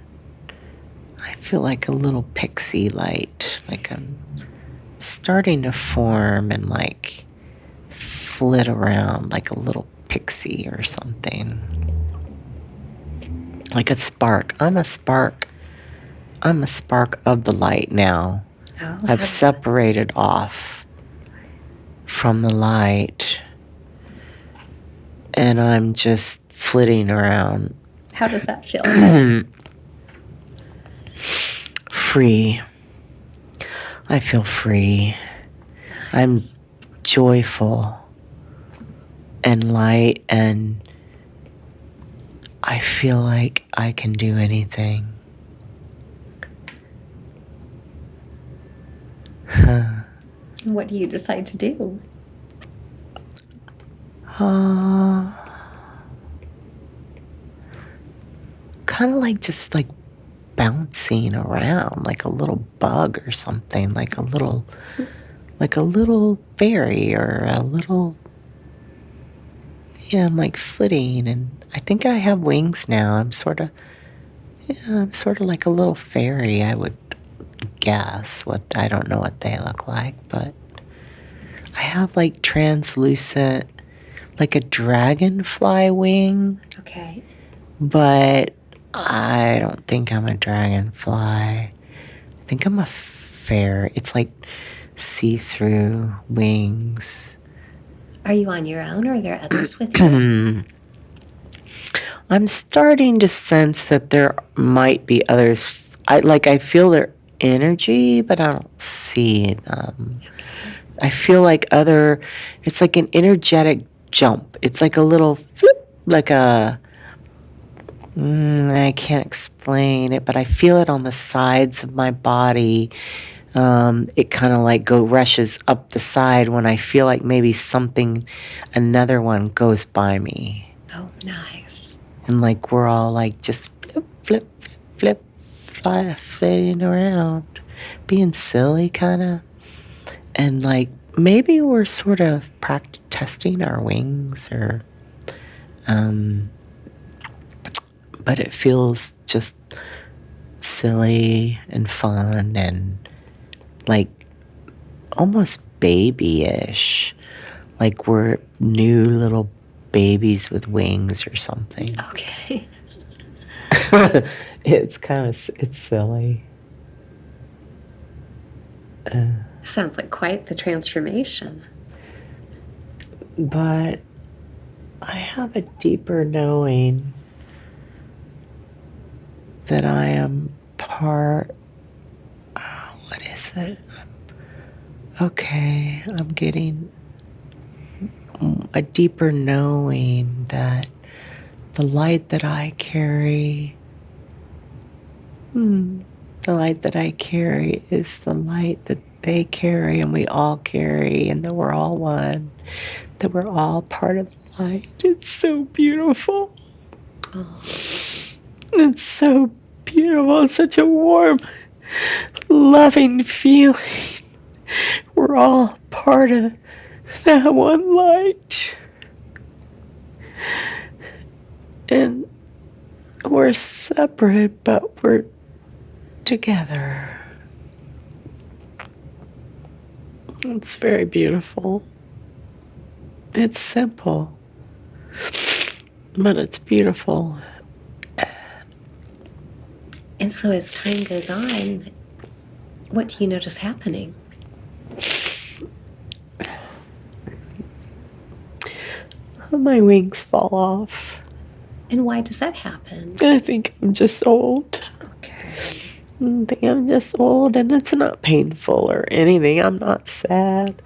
I feel like a little pixie light, like I'm starting to form and like flit around like a little pixie or something. Like a spark. I'm a spark of the light now. Oh, I've separated off from the light, and I'm just flitting around. How does that feel? Free. I feel free. Nice. I'm joyful and light, and I feel like I can do anything. What do you decide to do? Kind of like just like bouncing around like a little bug or something, like a little fairy or a little, I'm like flitting, and I think I have wings now. I'm sort of like a little fairy, I would guess. I don't know what they look like, but I have like translucent, like a dragonfly wing. Okay. But I don't think I'm a dragonfly. I think I'm a fairy. It's like see-through wings. Are you on your own, or are there others with you? I'm starting to sense that there might be others. I feel their energy, but I don't see them. Okay. I feel like it's like an energetic jump. It's like a little flip, like a, I can't explain it, but I feel it on the sides of my body. It kind of like rushes up the side when I feel like maybe another one goes by me. Oh, nice. And like we're all like just flip, flitting around, being silly kind of. And like maybe we're sort of testing our wings, or but it feels just silly and fun, and like almost babyish, like we're new little babies with wings or something. Okay. It's silly. Sounds like quite the transformation. But I have a deeper knowing that I am part. What is it? Okay, I'm getting a deeper knowing that the light that I carry, the light that I carry is the light that they carry and we all carry, and that we're all one, that we're all part of the light. It's so beautiful. Oh. It's so beautiful. It's such a warm, loving feeling. We're all part of that one light. And we're separate, but we're together. It's very beautiful. It's simple, but it's beautiful. And so as time goes on, what do you notice happening? My wings fall off. And why does that happen? I think I'm just old. Okay. I think I'm just old, and it's not painful or anything. I'm not sad.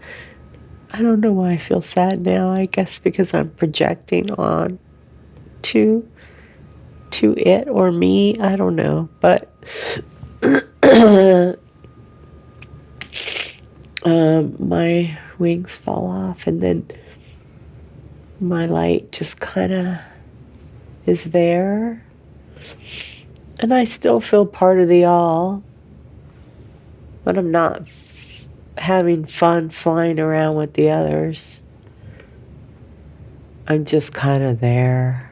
I don't know why I feel sad now. I guess because I'm projecting on to it or me. I don't know. But my wings fall off, and then my light just kind of is there. And I still feel part of the all. But I'm not having fun flying around with the others. I'm just kind of there.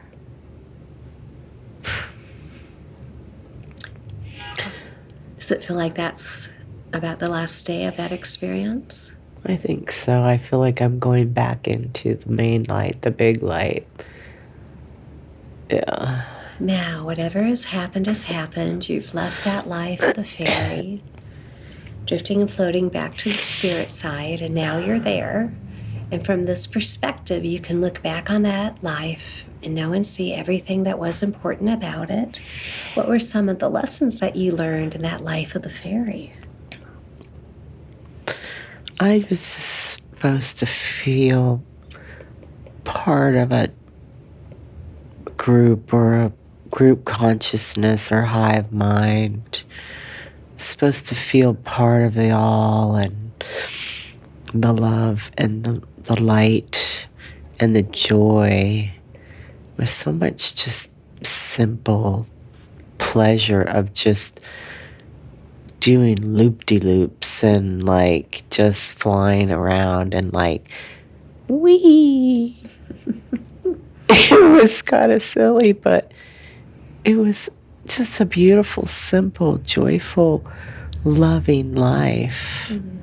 Does it feel like that's about the last day of that experience? I think so. I feel like I'm going back into the main light, the big light. Yeah. Now, whatever has happened has happened. You've left that life of the fairy, drifting and floating back to the spirit side, and now you're there. And from this perspective, you can look back on that life and know and see everything that was important about it. What were some of the lessons that you learned in that life of the fairy? I was supposed to feel part of a group or a group consciousness or hive mind. Supposed to feel part of the all, and the love and the light and the joy with so much just simple pleasure of just doing loop-de-loops and like just flying around and like wee. It was kind of silly, but it was just a beautiful, simple, joyful, loving life. Mm-hmm.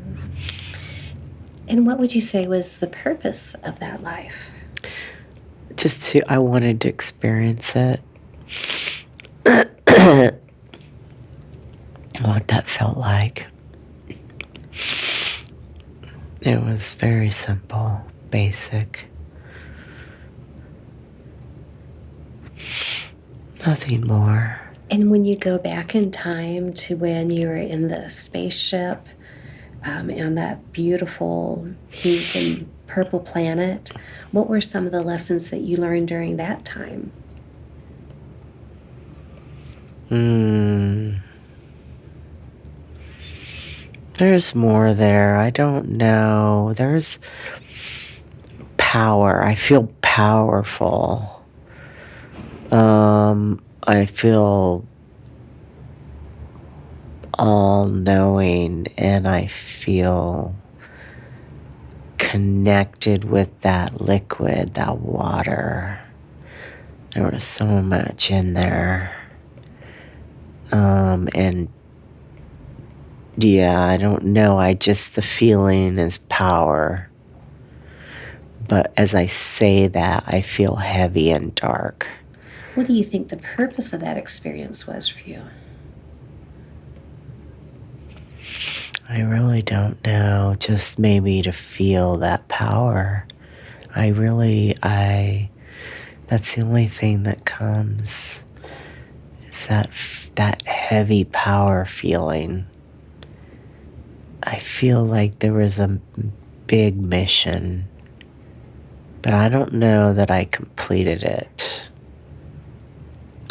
And what would you say was the purpose of that life? I wanted to experience it. What that felt like. It was very simple, basic. Nothing more. And when you go back in time to when you were in the spaceship on that beautiful pink and purple planet, what were some of the lessons that you learned during that time? There's more there. I don't know. There's power. I feel powerful. I feel all-knowing, and I feel connected with that liquid, that water. There was so much in there. And Yeah, I don't know. The feeling is power. But as I say that, I feel heavy and dark. What do you think the purpose of that experience was for you? I really don't know. Just maybe to feel that power. That's the only thing that comes, is that heavy power feeling. I feel like there was a big mission, but I don't know that I completed it.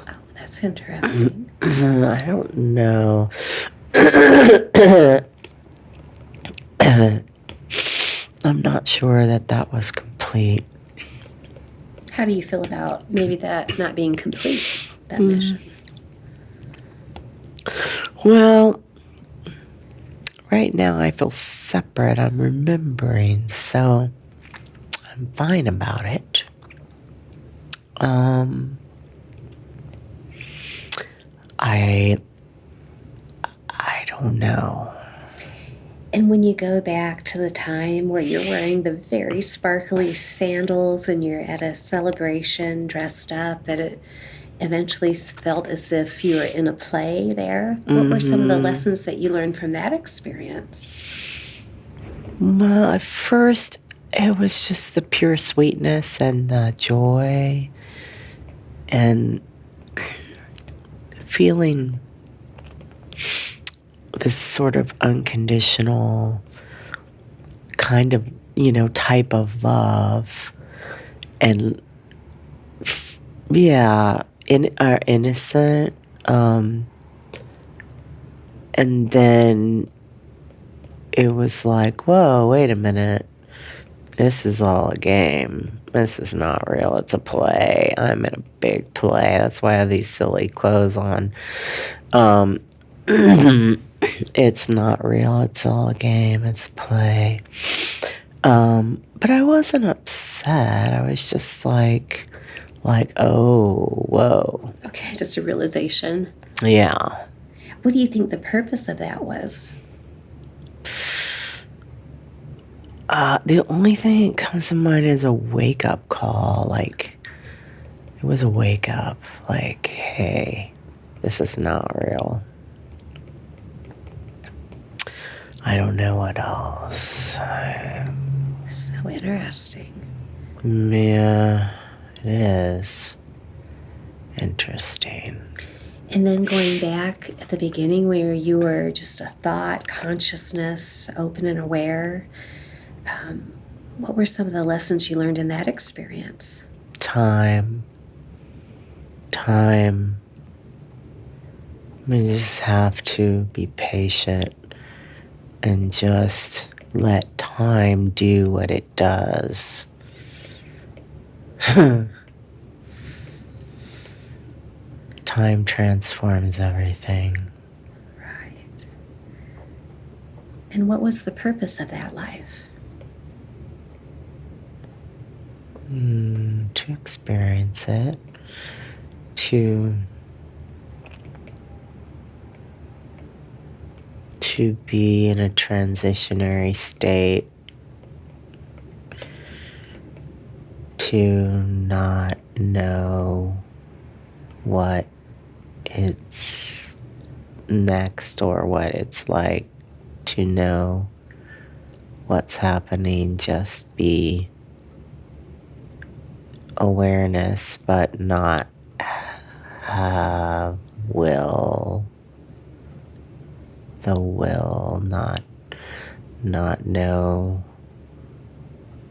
Oh, that's interesting. I don't know. I'm not sure that was complete. How do you feel about maybe that not being complete, that mission? Well, right now I feel separate. I'm remembering, so I'm fine about it. I don't know. And when you go back to the time where you're wearing the very sparkly sandals and you're at a celebration dressed up, and it eventually felt as if you were in a play there, what were some of the lessons that you learned from that experience? Well, at first, it was just the pure sweetness and the joy and feeling this sort of unconditional kind of, type of love. And innocent. And then it was like, whoa, wait a minute. This is all a game. This is not real. It's a play. I'm in a big play. That's why I have these silly clothes on. It's not real. It's all a game. It's a play. But I wasn't upset. I was just like, oh, whoa. Okay, just a realization. Yeah. What do you think the purpose of that was? The only thing that comes to mind is a wake-up call. Like, it was a wake-up. Like, hey, this is not real. I don't know what else. So interesting. Yeah, it is interesting. And then going back at the beginning where you were just a thought, consciousness, open and aware, what were some of the lessons you learned in that experience? Time. We just have to be patient and just let time do what it does. Time transforms everything. Right. And what was the purpose of that life? To experience it, to be in a transitionary state, to not know what it's next or what it's like, to know what's happening, just be awareness, but not have will. The will, not know,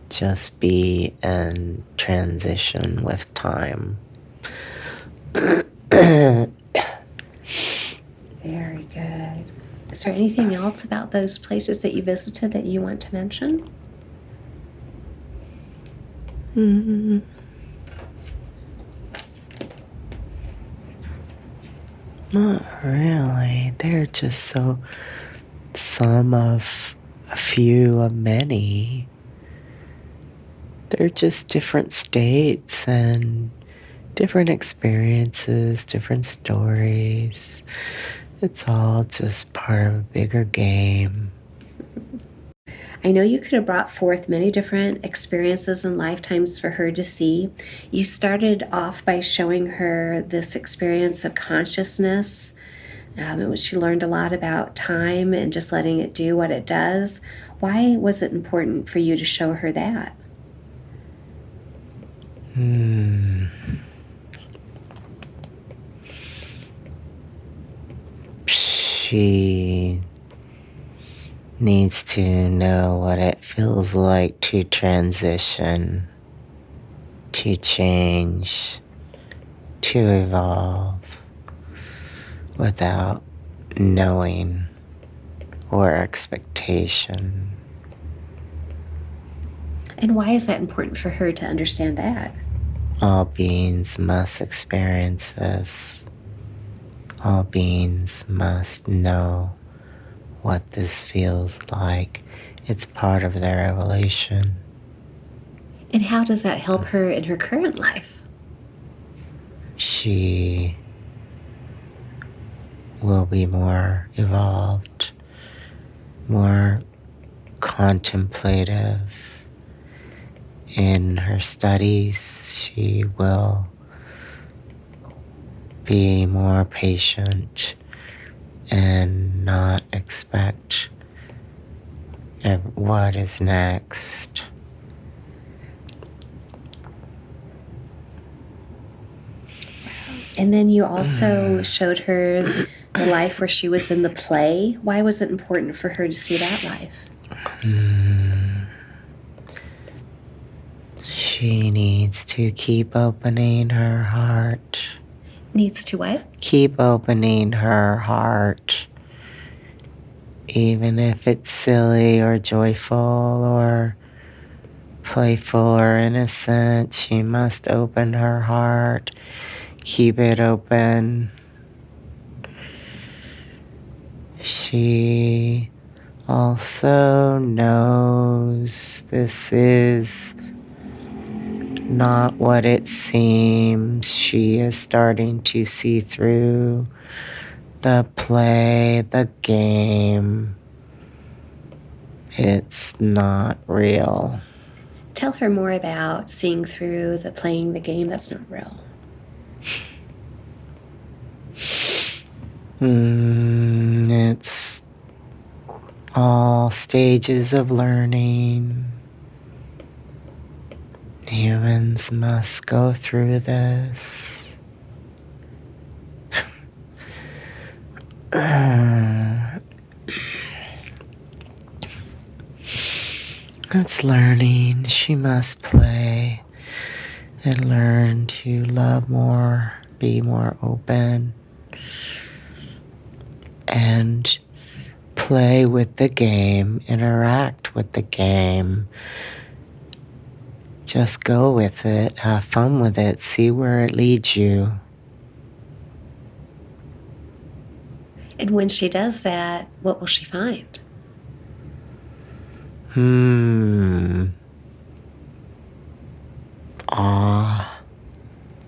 just be and transition with time. Very good. Is there anything else about those places that you visited that you want to mention? Not really. They're just some of a few of many. They're just different states and different experiences, different stories, It's all just part of a bigger game. I know you could have brought forth many different experiences and lifetimes for her to see. You started off by showing her this experience of consciousness, in which she learned a lot about time and just letting it do what it does. Why was it important for you to show her that? She needs to know what it feels like to transition, to change, to evolve without knowing or expectation. And why is that important for her to understand that? All beings must experience this. All beings must know what this feels like. It's part of their evolution. And how does that help her in her current life? She will be more evolved, more contemplative in her studies. She will be more patient and not expect what is next. And then you also showed her the life where she was in the play. Why was it important for her to see that life? She needs to keep opening her heart. Needs to what? Keep opening her heart. Even if it's silly or joyful or playful or innocent, she must open her heart. Keep it open. She also knows this is not what it seems. She is starting to see through the play, the game. It's not real. Tell her more about seeing through the playing the game that's not real. It's all stages of learning. Humans must go through this. It's learning. She must play and learn to love more, be more open, and play with the game, interact with the game. Just go with it, have fun with it, see where it leads you. And when she does that, what will she find? Awe.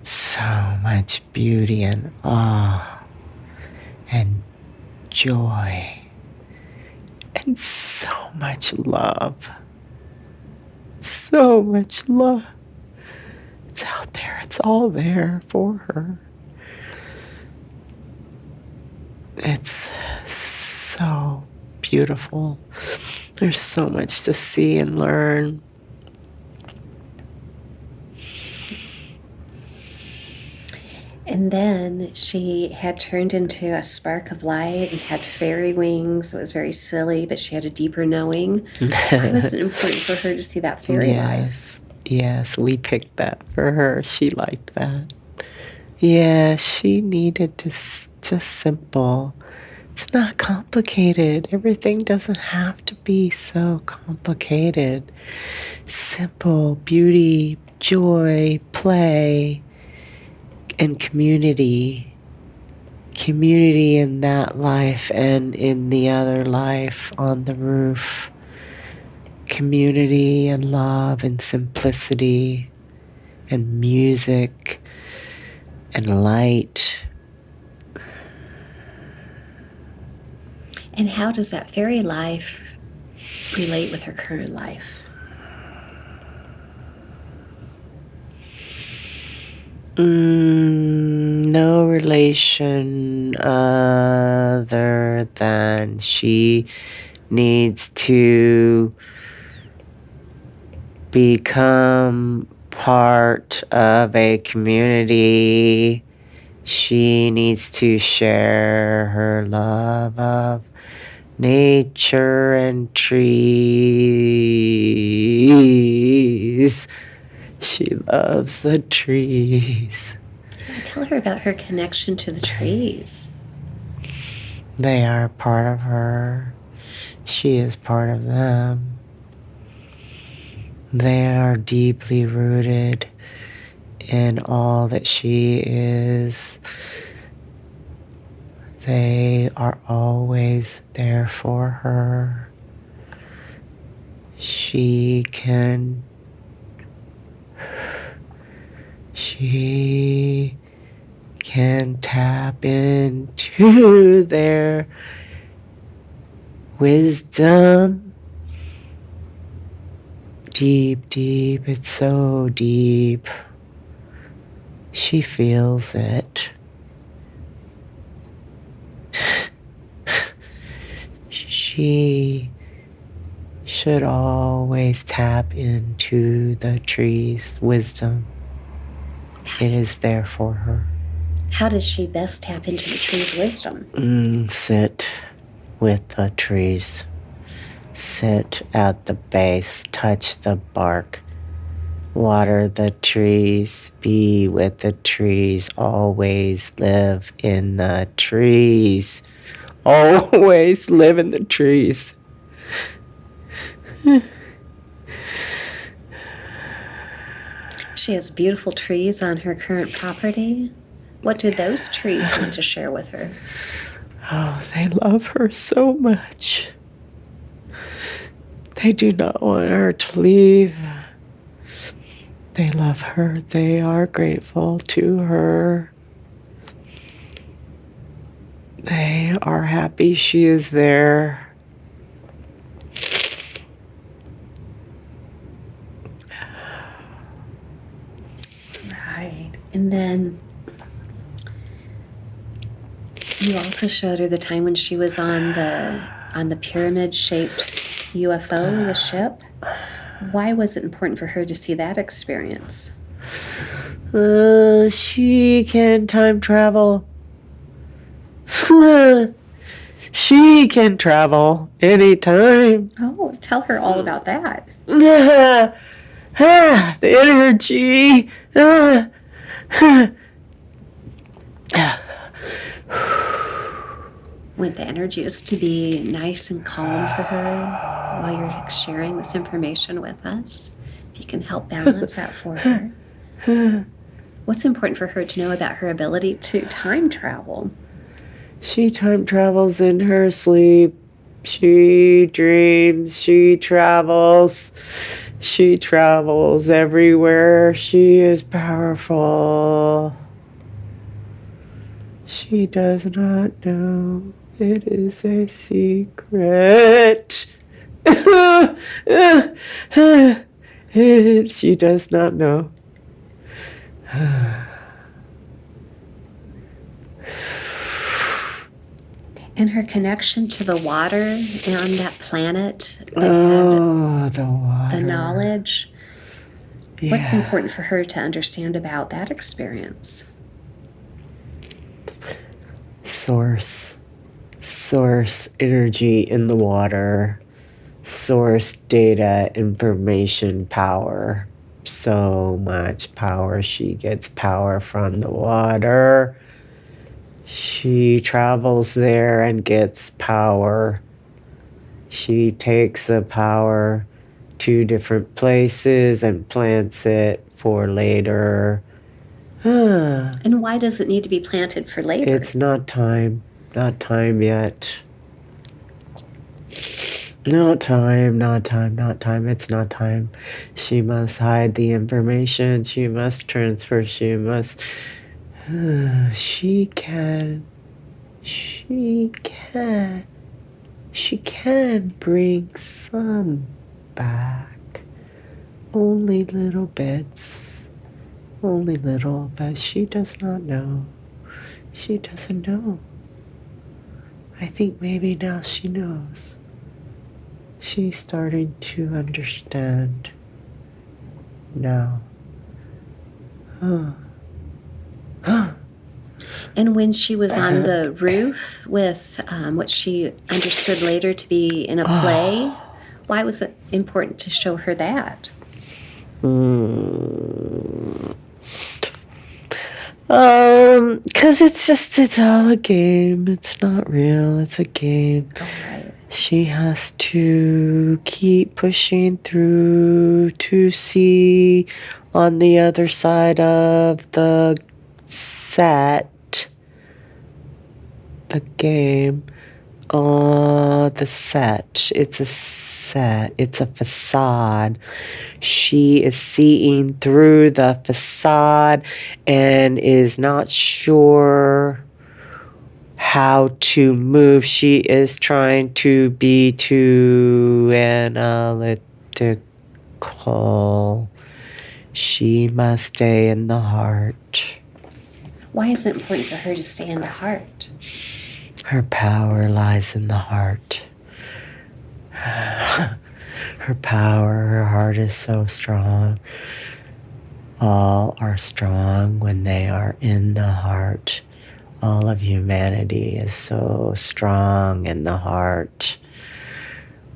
So much beauty and awe and joy and so much love. So much love. It's out there. It's all there for her. It's so beautiful. There's so much to see and learn. And then she had turned into a spark of light and had fairy wings. It was very silly, but she had a deeper knowing. Why was it important for her to see that fairy life? Yes, we picked that for her. She liked that. Yeah, she needed just simple. It's not complicated. Everything doesn't have to be so complicated. Simple, beauty, joy, play, and community. Community in that life and in the other life on the roof. Community and love and simplicity and music and light. And how does that fairy life relate with her current life? No relation other than she needs to become part of a community. She needs to share her love of nature and trees. She loves the trees. Tell her about her connection to the trees. They are part of her. She is part of them. They are deeply rooted in all that she is. They are always there for her. She can tap into their wisdom. Deep, deep, it's so deep. She feels it. She should always tap into the tree's wisdom. It is there for her. How does she best tap into the tree's wisdom? Sit with the trees. Sit at the base. Touch the bark. Water the trees. Be with the trees. Always live in the trees. Always live in the trees. She has beautiful trees on her current property. What do those trees want to share with her? Oh, they love her so much. They do not want her to leave. They love her. They are grateful to her. They are happy she is there. Right. And then you also showed her the time when she was on the pyramid-shaped UFO, the ship. Why was it important for her to see that experience? She can time travel. She can travel anytime. Oh, tell her all about that. The energy. Want the energy is to be nice and calm for her while you're sharing this information with us. If you can help balance that for her. What's important for her to know about her ability to time travel? She time travels in her sleep. She dreams. She travels. She travels everywhere. She is powerful. She does not know. It is a secret. She does not know. And her connection to the water and that planet that had the water. The knowledge. Yeah. What's important for her to understand about that experience? Source energy in the water. Source data, information, power. So much power. She gets power from the water. She travels there and gets power. She takes the power to different places and plants it for later. And why does it need to be planted for later? It's not time. Not time yet. Not time. It's not time. She must hide the information. She must transfer. She must... She can. she can bring some back. Only little bits. Only little, but she does not know. She doesn't know. I think maybe now she knows. She's starting to understand now. And when she was on the roof with what she understood later to be in a play, why was it important to show her that? Because it's all a game. It's not real. It's a game. Right. She has to keep pushing through to see on the other side of the set, the game, the set. It's a set. It's a facade. She is seeing through the facade and is not sure how to move. She is trying to be too analytical. She must stay in the heart. Why is it important for her to stay in the heart? Her power lies in the heart. Her power, her heart is so strong. All are strong when they are in the heart. All of humanity is so strong in the heart.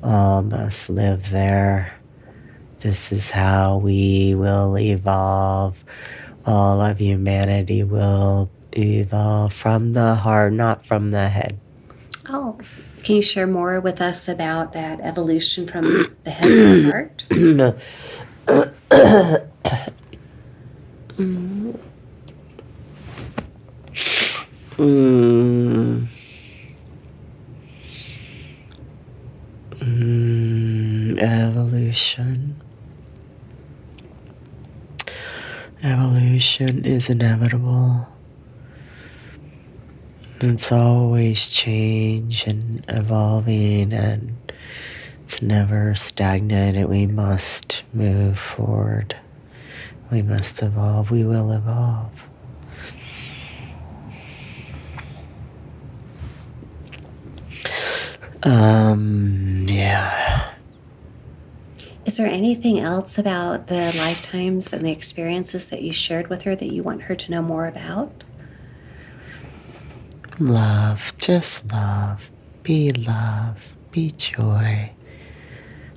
All must live there. This is how we will evolve. All of humanity will evolve from the heart, not from the head. Oh, can you share more with us about that evolution from the head to the heart? Evolution. Evolution is inevitable. It's always change and evolving, and it's never stagnant. We must move forward. We must evolve. We will evolve. Yeah. Is there anything else about the lifetimes and the experiences that you shared with her that you want her to know more about? Love, just love. Be love. Be joy.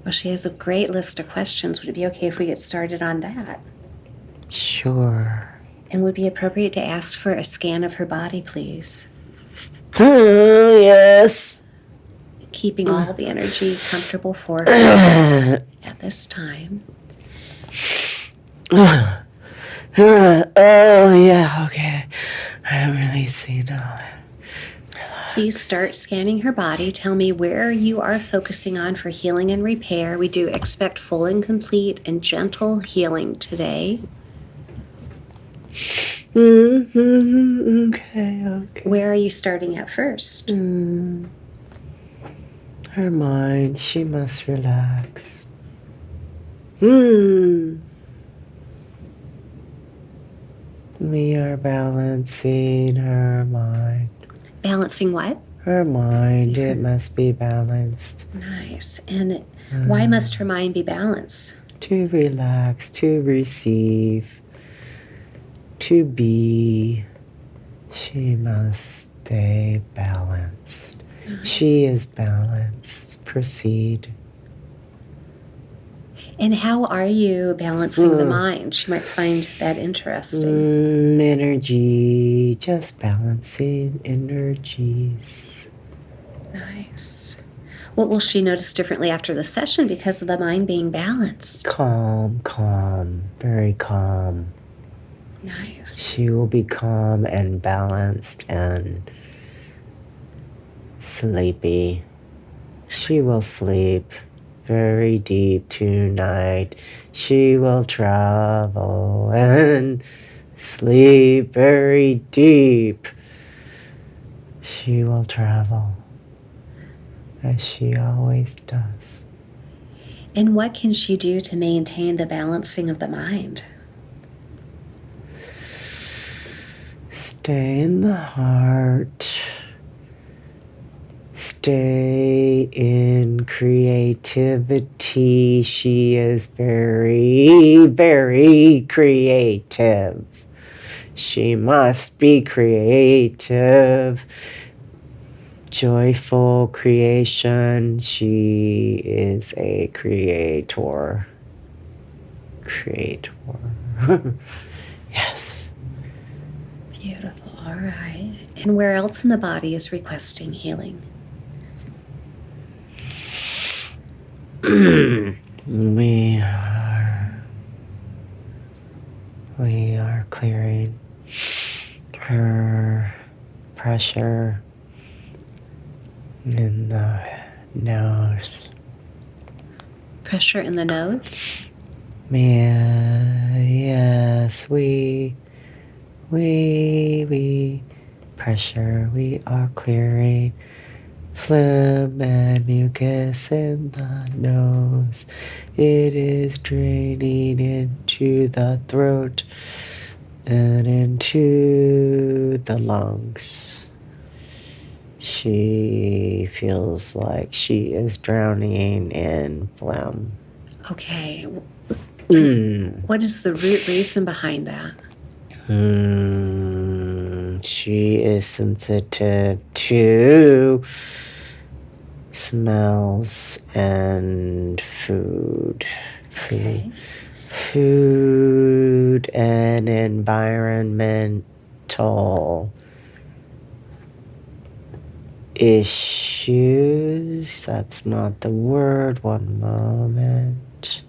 Well, she has a great list of questions. Would it be okay if we get started on that? Sure. And would it be appropriate to ask for a scan of her body, please? Yes. Keeping all the energy comfortable for her at this time. Oh, yeah, okay. I'm releasing all that. Please start scanning her body. Tell me where you are focusing on for healing and repair. We do expect full and complete and gentle healing today. Okay. Where are you starting at first? Her mind, she must relax. We are balancing her mind. Balancing what? Her mind, it must be balanced. Nice. And why must her mind be balanced? To relax, to receive, to be. She must stay balanced. She is balanced. Proceed. And how are you balancing the mind? She might find that interesting. Energy, just balancing energies. Nice. What will she notice differently after the session because of the mind being balanced? Calm, very calm. Nice. She will be calm and balanced and sleepy. She will sleep very deep tonight. She will travel and sleep very deep. She will travel as she always does. And what can she do to maintain the balancing of the mind? Stay in the heart. Stay in creativity. She is very, very creative. She must be creative. Joyful creation. She is a creator. Yes. Beautiful. All right. And where else in the body is requesting healing? We are clearing her pressure in the nose. Pressure in the nose? Yeah, yes, we pressure, we are clearing phlegm and mucus in the nose. It is draining into the throat and into the lungs. She feels like she is drowning in phlegm. Okay. What is the root reason behind that? She is sensitive to smells and food. Okay. Food and environmental issues. That's not the word. One moment.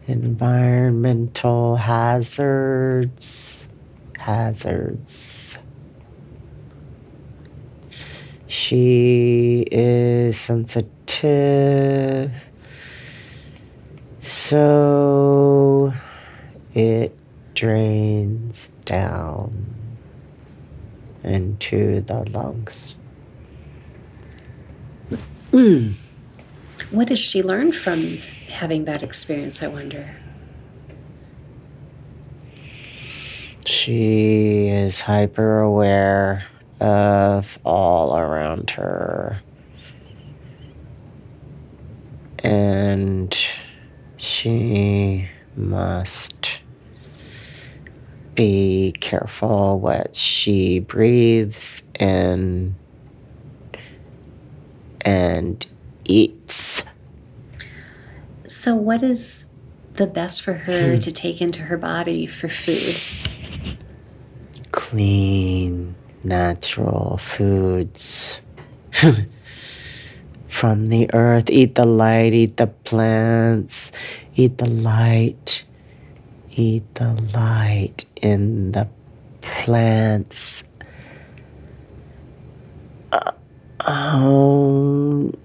Environmental hazards. She is sensitive, so it drains down into the lungs. What has she learned from having that experience, I wonder? She is hyper aware of all around her. And she must be careful what she breathes in and eats. So what is the best for her to take into her body for food? Clean, natural foods from the earth. Eat the light, eat the plants, eat the light. Eat the light in the plants.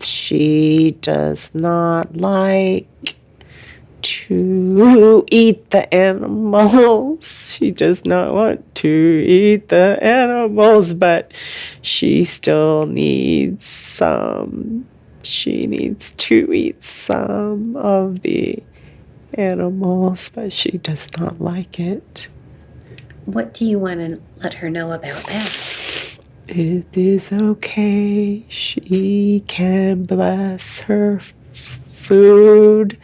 She does not like to eat the animals. She does not want to eat the animals, but she still needs some. She needs to eat some of the animals, but she does not like it. What do you want to let her know about that? It is okay. She can bless her food.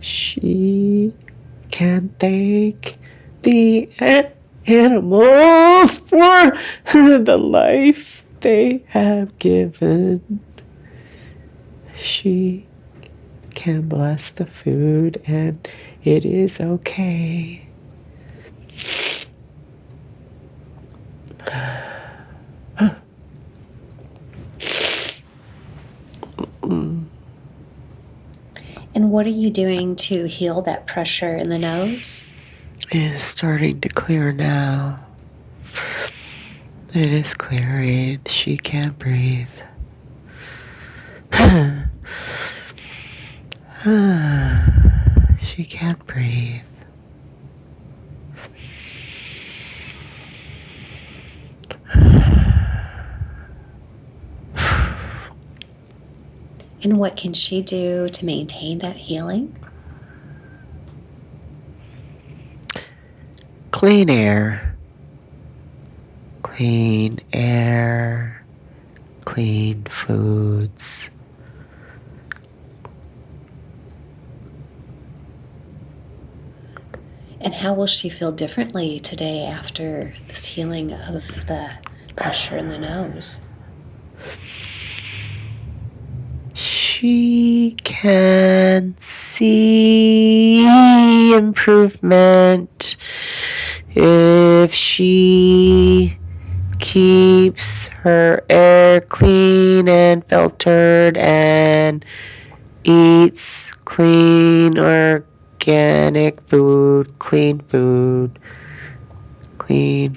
She can thank the animals for the life they have given. She can bless the food, and it is okay. And what are you doing to heal that pressure in the nose? It is starting to clear now. It is clearing. She can breathe. She can't breathe. And what can she do to maintain that healing? Clean air. Clean air. Clean foods. And how will she feel differently today after this healing of the pressure in the nose? She can see improvement if she keeps her air clean and filtered and eats clean organic food, clean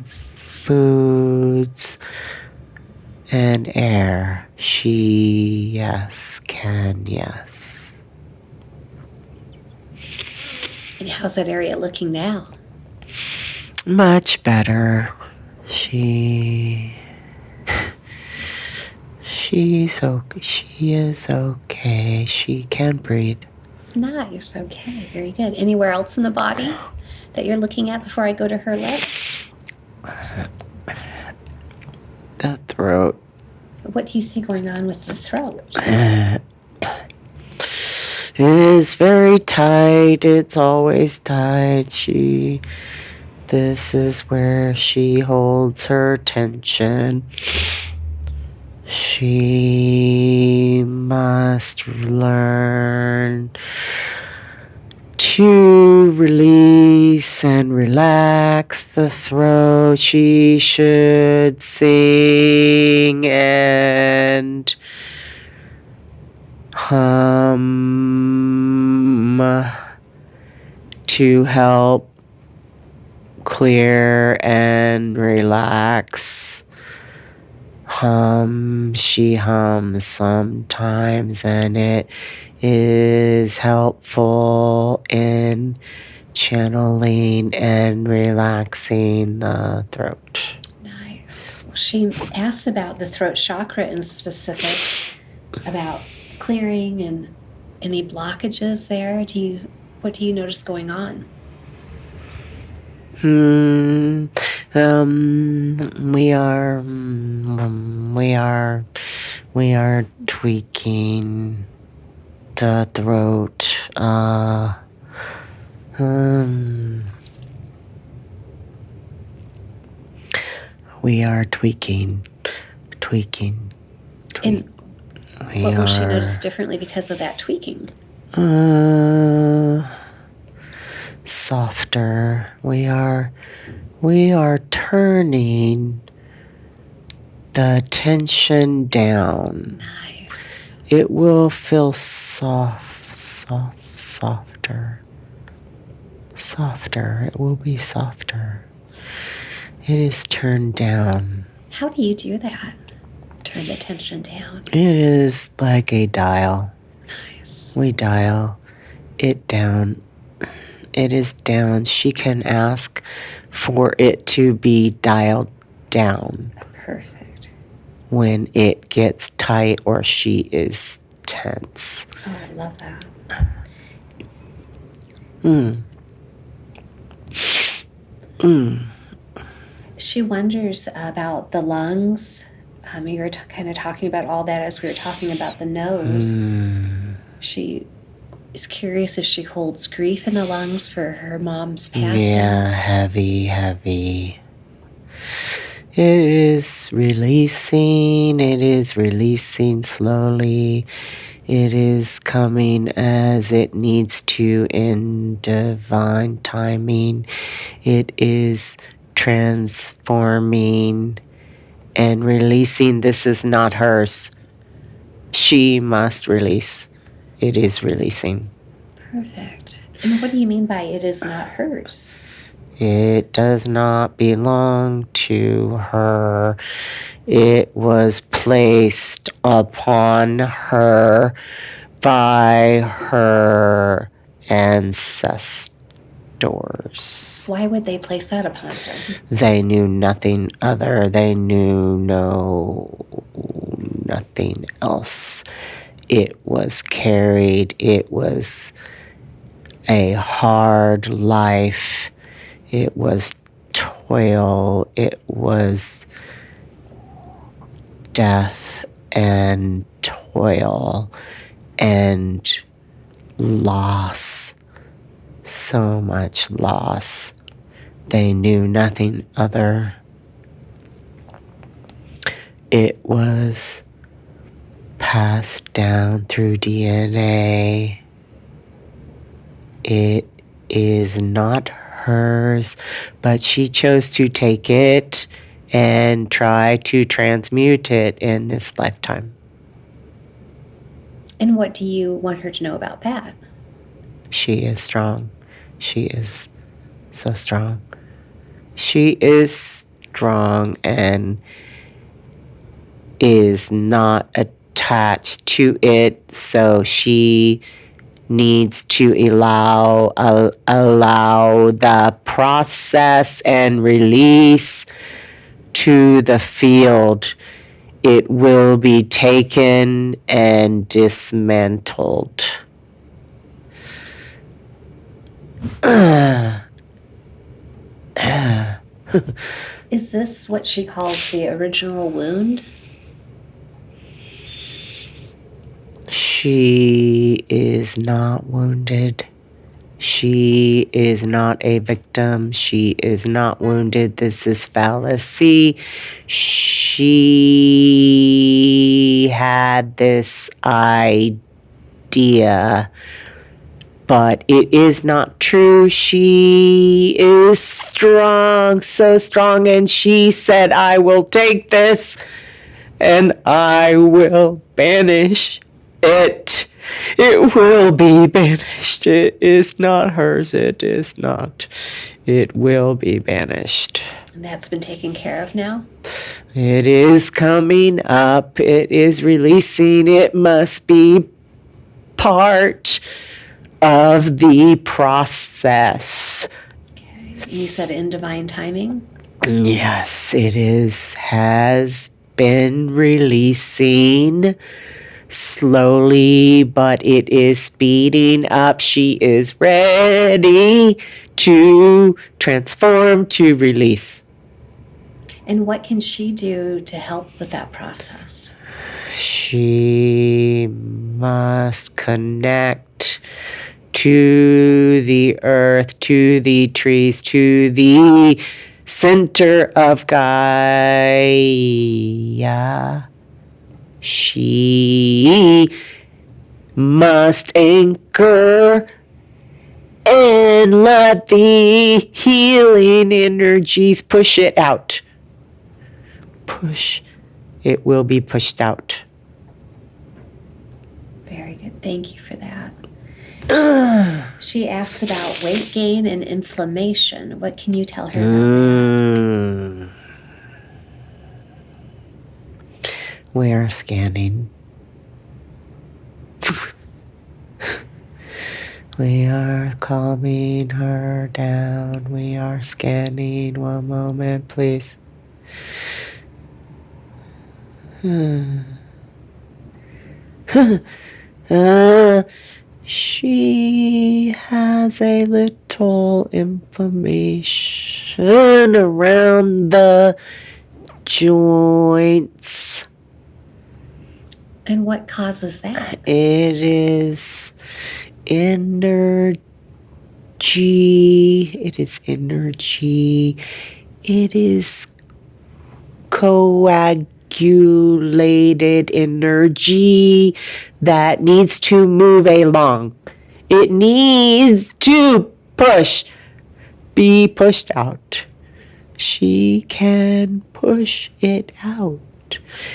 foods, and air. She, yes, can, yes. And how's that area looking now? Much better. She is okay. She can breathe. Nice. Okay. Very good. Anywhere else in the body that you're looking at before I go to her list? The throat. What do you see going on with the throat? It is very tight. It's always tight. This is where she holds her tension. She must learn to release and relax the throat. She should sing and hum to help clear and relax. She hums sometimes, and it is helpful in channeling and relaxing the throat. Nice. Well, she asked about the throat chakra in specific, about clearing and any blockages there. What do you notice going on? We are tweaking the throat. We are tweaking. And what will she notice differently because of that tweaking? Softer. We are turning the tension down. Nice. It will feel softer. It will be softer. It is turned down. How do you do that? Turn the tension down. It is like a dial. Nice. We dial it down. It is down. She can ask for it to be dialed down. Perfect. When it gets tight or she is tense. Oh, I love that. She wonders about the lungs. You were kind of talking about all that as we were talking about the nose. She is curious if she holds grief in the lungs for her mom's passing. Yeah, heavy. It is releasing slowly. It is coming as it needs to in divine timing. It is transforming and releasing. This is not hers. She must release. It is releasing. Perfect. And what do you mean by it is not hers? It does not belong to her. It was placed upon her by her ancestors. Why would they place that upon her? They knew nothing other. They knew nothing else. It was carried. It was a hard life. It was toil. It was death and toil and loss. So much loss. They knew nothing other. It was passed down through DNA. It is not hers, but she chose to take it and try to transmute it in this lifetime. And what do you want her to know about that? She is strong. She is so strong. She is strong and is not attached to it, so she needs to allow the process and release to the field. It will be taken and dismantled. Is this what she calls the original wound? She is not wounded. She is not a victim. She is not wounded. This is fallacy. She had this idea, but it is not true. She is strong, so strong, and she said, I will take this and I will banish it. It will be banished. It is not hers. It is not. It will be banished. And that's been taken care of now? It is coming up. It is releasing. It must be part of the process. Okay. You said in divine timing? Yes, it has been releasing slowly, but it is speeding up. She is ready to transform, to release. And what can she do to help with that process? She must connect to the earth, to the trees, to the center of Gaia. She must anchor and let the healing energies push it out. Push. It will be pushed out. Very good. Thank you for that. She asks about weight gain and inflammation. What can you tell her about that? We are scanning. We are calming her down. We are scanning. One moment, please. She has a little inflammation around the joints. And what causes that? It is energy. It is energy. It is coagulated energy that needs to move along. It needs to be pushed out. She can push it out.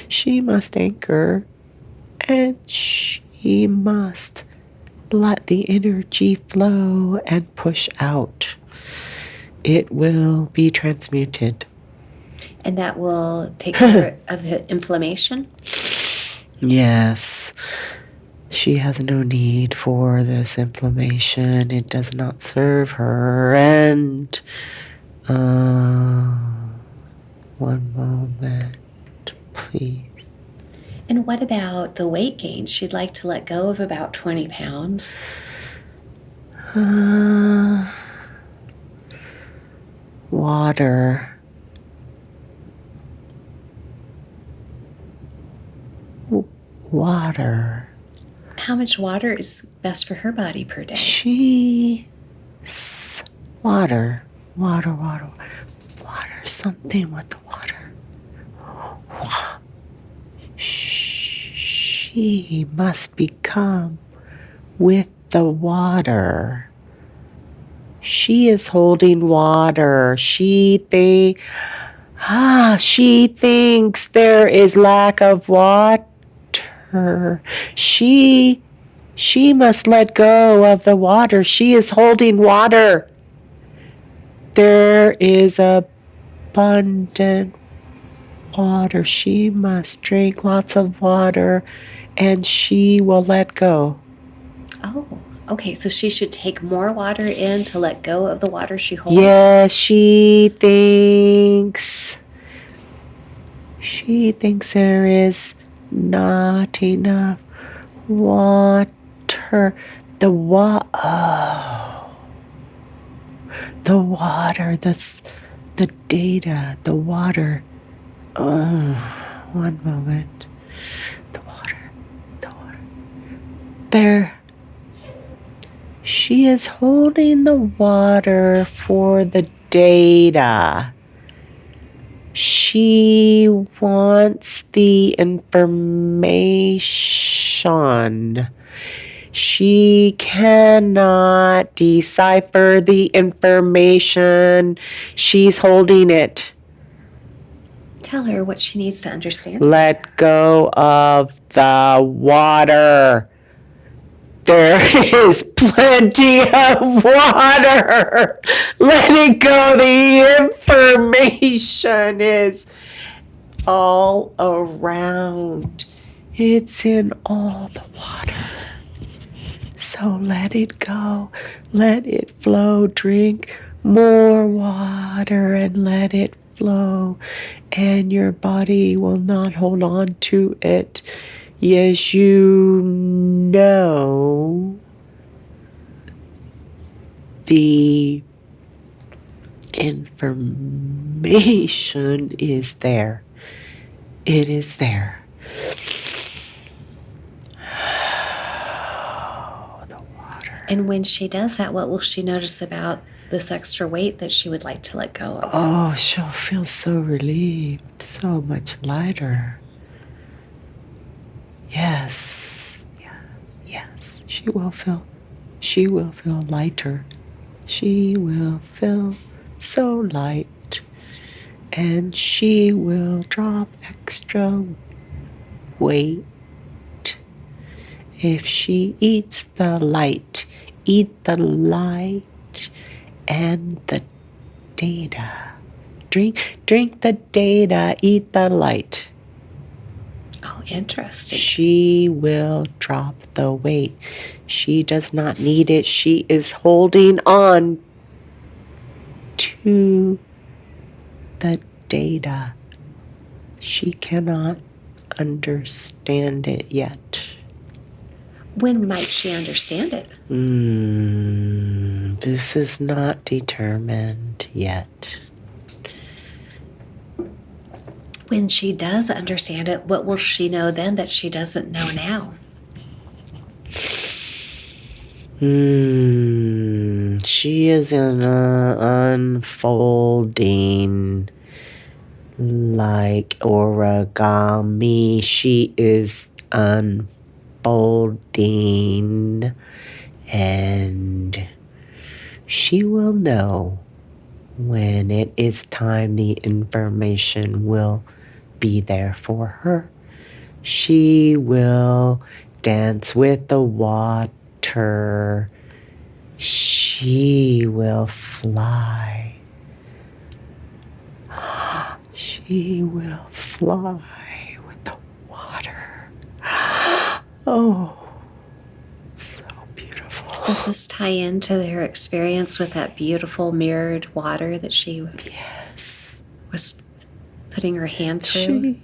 She must anchor, and she must let the energy flow and push out. It will be transmuted. And that will take care of the inflammation? Yes. She has no need for this inflammation. It does not serve her. And one moment, please. And what what about the weight gain? She'd like to let go of about 20 pounds. Water. Water. How much water is best for her body per day? Water. Something with the water. She must become with the water. She is holding water. She thinks there is lack of water. She must let go of the water. She is holding water. There is abundant water. She must drink lots of water, and she will let go. Oh, okay. So she should take more water in to let go of the water she holds? Yes, she thinks there is not enough water. The water, that's the data, the water. One moment. The water. There. She is holding the water for the data. She wants the information. She cannot decipher the information. She's holding it. Tell her what she needs to understand. Let go of the water. There is plenty of water. Let it go. The information is all around. It's in all the water. So let it go. Let it flow. Drink more water and let it flow. And your body will not hold on to it. Yes, you know the information is there. It is there. The water. And when she does that, what will she notice about this extra weight that she would like to let go of? Oh, she'll feel so relieved, so much lighter. Yes, she will feel lighter. She will feel so light, and she will drop extra weight if she eats the light. Eat the light and the data. Drink the data, eat the light. Oh, interesting. She will drop the weight. She does not need it. She is holding on to the data. She cannot understand it yet. When might she understand it? This is not determined yet. When she does understand it, what will she know then that she doesn't know now? She is in unfolding like origami. She is unfolding, and she will know when it is time. The information will be there for her. She will dance with the water. She will fly. She will fly with the water. Oh, so beautiful. Does this tie into their experience with that beautiful mirrored water that she was putting her hand through?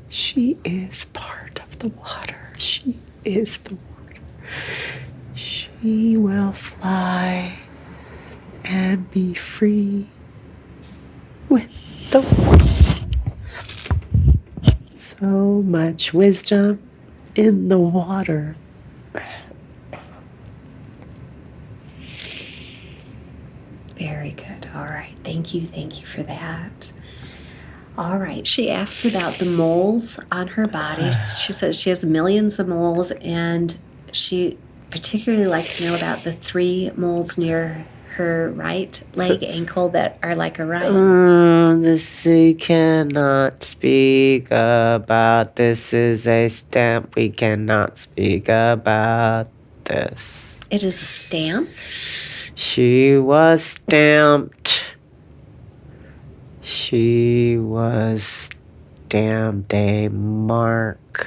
She is part the water. She is the water. She will fly and be free with the water. So much wisdom in the water. Very good. All right. Thank you. Thank you for that. All right. She asks about the moles on her body. She says she has millions of moles, and she particularly likes to know about the 3 moles near her right leg ankle that are like a rhino. This we cannot speak about. This is a stamp. We cannot speak about this. It is a stamp. She was stamped. She was stamped. A mark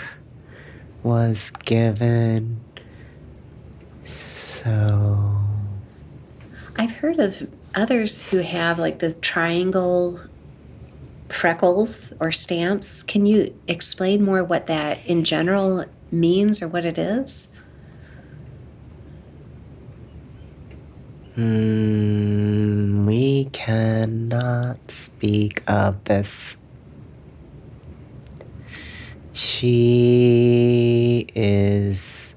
was given. So I've heard of others who have like the triangle freckles or stamps. Can you explain more what that in general means or what it is? We cannot speak of this. She is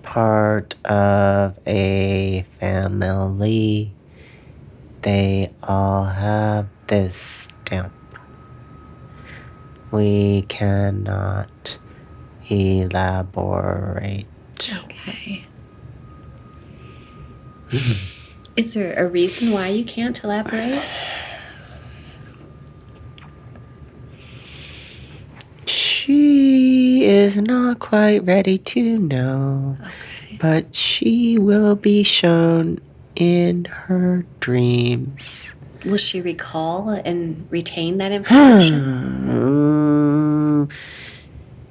part of a family. They all have this stamp. We cannot elaborate. Okay. Is there a reason why you can't elaborate? She is not quite ready to know, Okay. but she will be shown in her dreams. Will she recall and retain that information?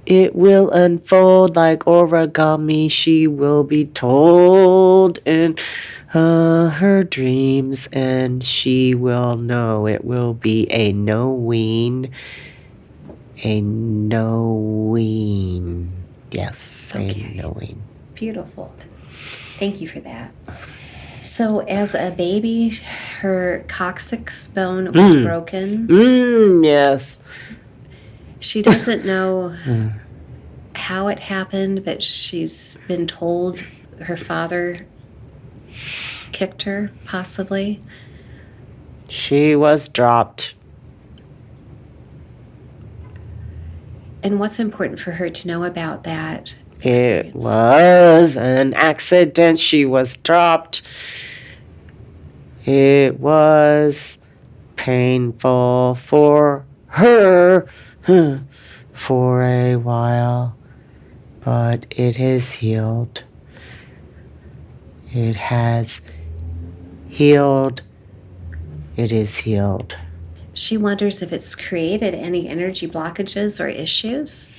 It will unfold like origami. She will be told in her dreams, and she will know. It will be a knowing. A knowing. Yes, Okay. a knowing. Beautiful. Thank you for that. So as a baby, her coccyx bone was broken. Yes. She doesn't know how it happened, but she's been told her father kicked her, possibly. She was dropped. And what's important for her to know about that It experience? was an accident. She was dropped. It was painful for her for a while, but it is healed. It has healed. It is healed. She wonders if it's created any energy blockages or issues.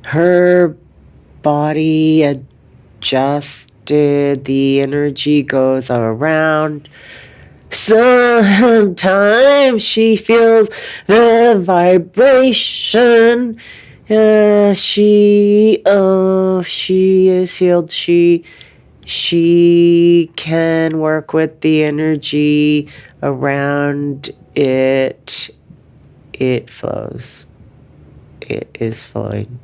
Her body adjusted. The energy goes around. Sometimes she feels the vibration. She is healed. She can work with the energy around it. It flows. It is flowing.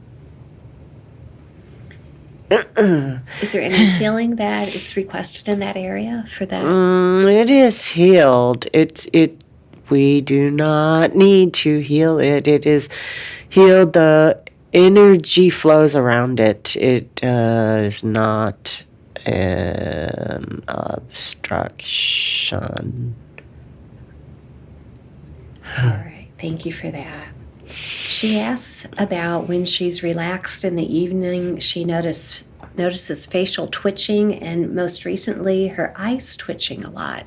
Is there any healing that is requested in that area for that? It is healed. We do not need to heal it. It is healed. The energy flows around it. It is not an obstruction. All right. Thank you for that. She asks about when she's relaxed in the evening, she notices facial twitching and most recently her eyes twitching a lot.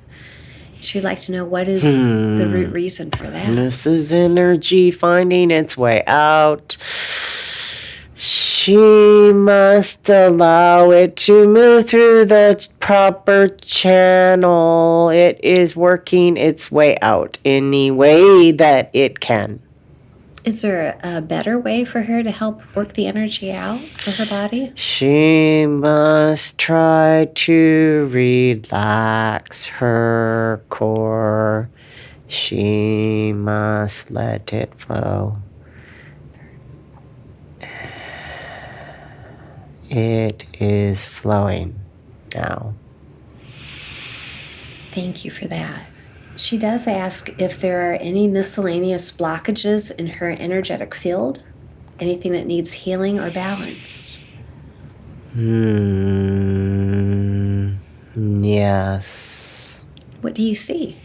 She'd like to know what is the root reason for that. This is energy finding its way out. She must allow it to move through the proper channel. It is working its way out any way that it can. Is there a better way for her to help work the energy out for her body? She must try to relax her core. She must let it flow. It is flowing now. Thank you for that. She does ask if there are any miscellaneous blockages in her energetic field, anything that needs healing or balance. Yes. What do you see?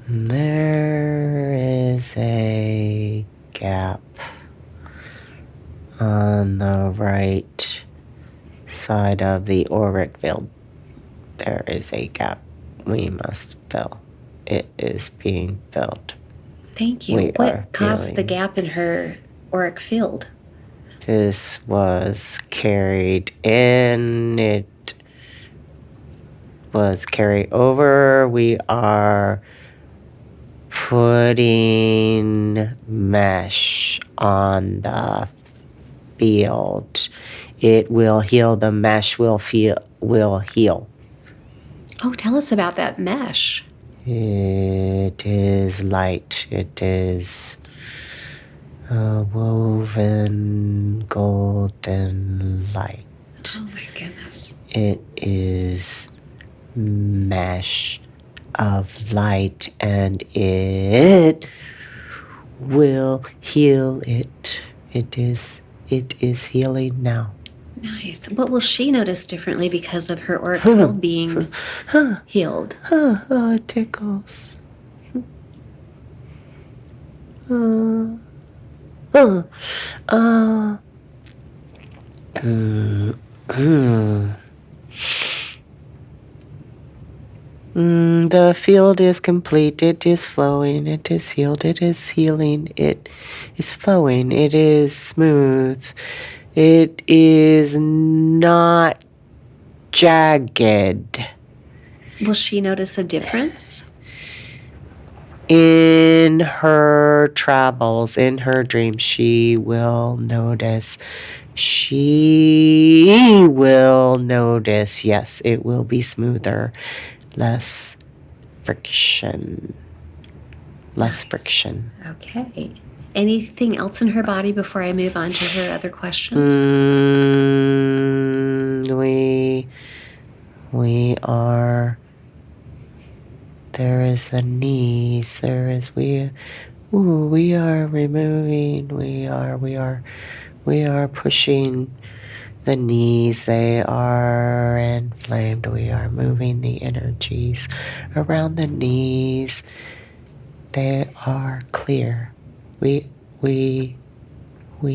There is a gap on the right side of the auric field. There is a gap we must fill. It is being filled. Thank you. What caused the gap in her auric field? This was carried in. It was carried over. We are putting mesh on the field. It will heal. The mesh will heal. Oh, tell us about that mesh. It is light. It is woven golden light. Oh my goodness. It is mesh of light, and it will heal it. It is healing now. Nice. What will she notice differently because of her auric field being healed? It tickles. The field is complete. It is flowing. It is healed. It is healing. It is flowing. It is smooth. It is not jagged. Will she notice a difference? In her travels, in her dreams, she will notice. She will notice. Yes, it will be smoother. Less friction. Less friction. Okay. Anything else in her body before I move on to her other questions? We are. There is the knees. There is we are removing. We are pushing the knees. They are inflamed. We are moving the energies around the knees. They are clear. We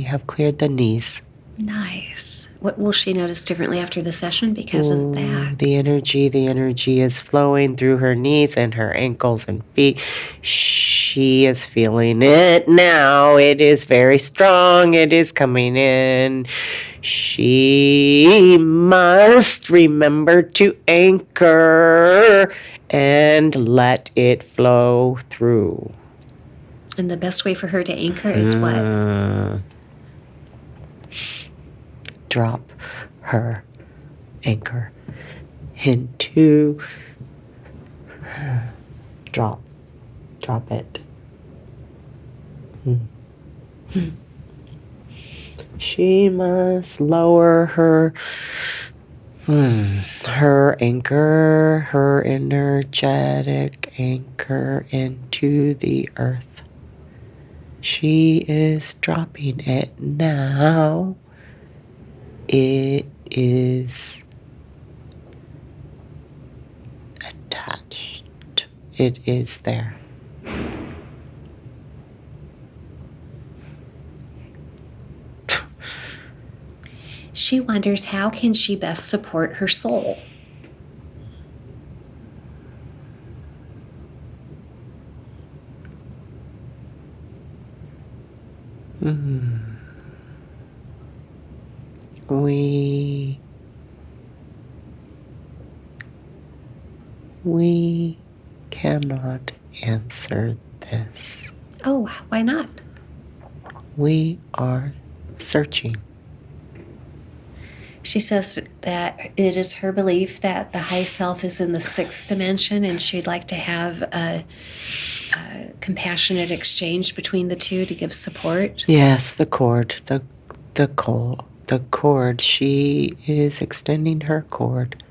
have cleared the knees. Nice. What will she notice differently after the session because of that? The energy is flowing through her knees and her ankles and feet. She is feeling it now. It is very strong. It is coming in. She must remember to anchor and let it flow through. And the best way for her to anchor is what? Drop her anchor into drop it. She must lower her anchor, her energetic anchor into the earth. She is dropping it now. It is attached. It is there. She wonders how can she best support her soul? We cannot answer this. Oh, why not? We are searching. She says that it is her belief that the high self is in the 6th dimension, and she'd like to have a compassionate exchange between the two to give support. Yes, the cord. The cord. She is extending her cord.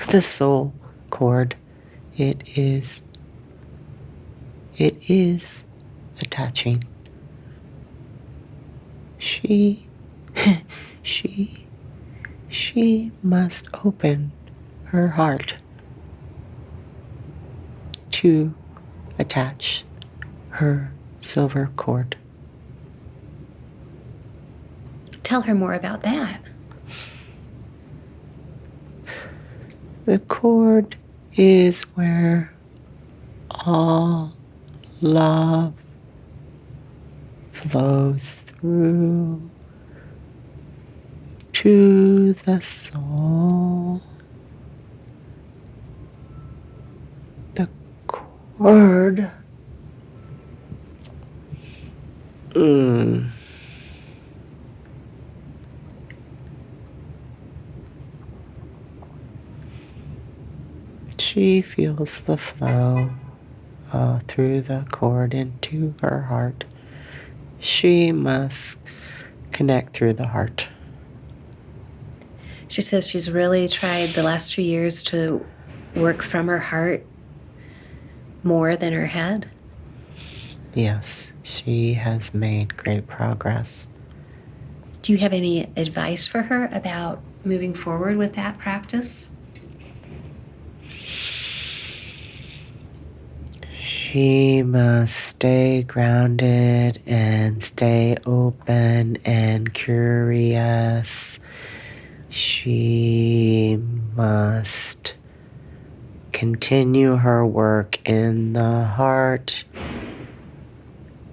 The soul cord. It is attaching. She must open her heart to attach her silver cord. Tell her more about that. The cord is where all love flows through to the soul. The cord. She feels the flow through the cord into her heart. She must connect through the heart. She says she's really tried the last few years to work from her heart more than her head. Yes, she has made great progress. Do you have any advice for her about moving forward with that practice? She must stay grounded and stay open and curious. She must continue her work in the heart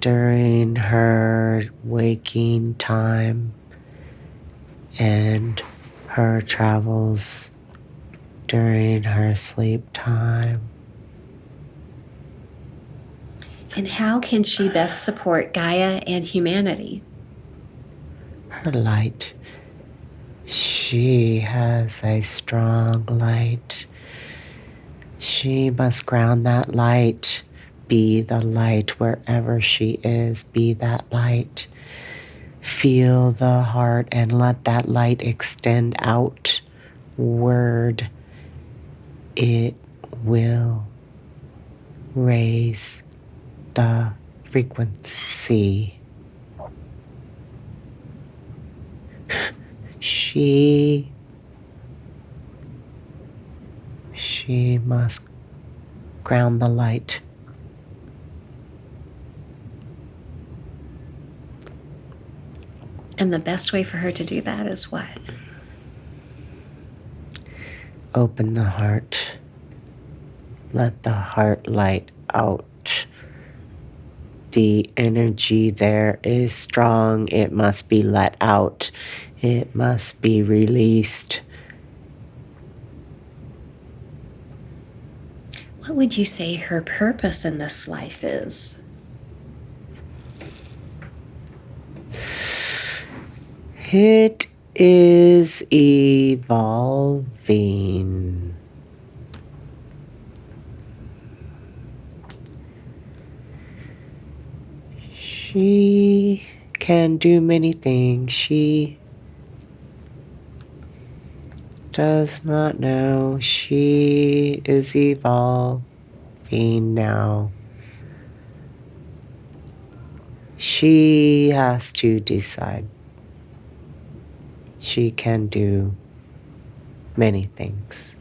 during her waking time and her travels during her sleep time. And how can she best support Gaia and humanity? Her light. She has a strong light. She must ground that light. Be the light wherever she is. Be that light. Feel the heart and let that light extend outward. It will raise the frequency. She must ground the light. And the best way for her to do that is what? Open the heart. Let the heart light out. The energy there is strong. It must be let out. It must be released. What would you say her purpose in this life is? It is evolving. She can do many things. She does not know. She is evolving now. She has to decide. She can do many things.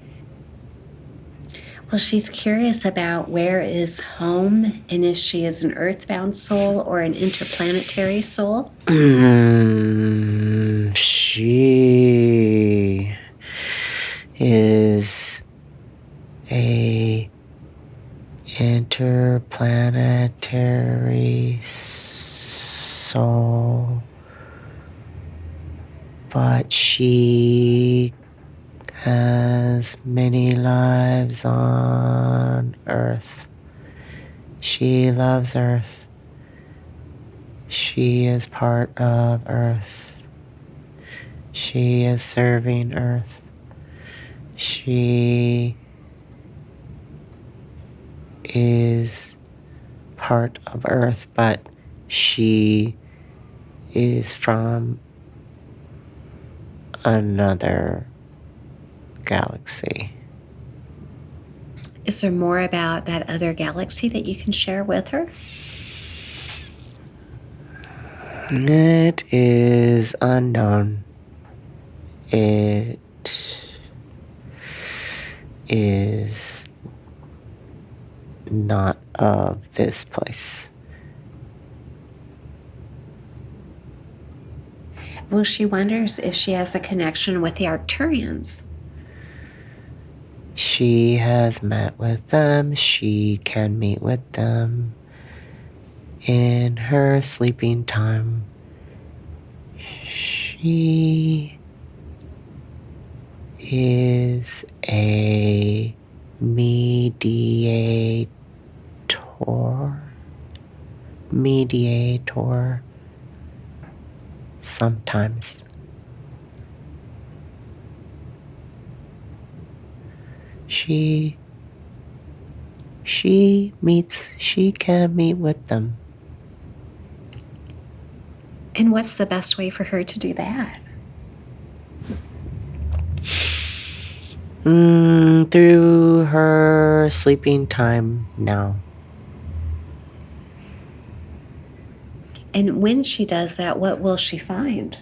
Well, she's curious about where is home and if she is an earthbound soul or an interplanetary soul. She is a interplanetary soul, but She has many lives on Earth. She loves Earth. She is part of Earth. She is serving Earth. She is part of Earth, but she is from another galaxy. Is there more about that other galaxy that you can share with her? It is unknown. It is not of this place. Well, she wonders if she has a connection with the Arcturians. She has met with them. She can meet with them in her sleeping time. She is a mediator sometimes. She can meet with them. And what's the best way for her to do that? Through her sleeping time now. And when she does that, what will she find?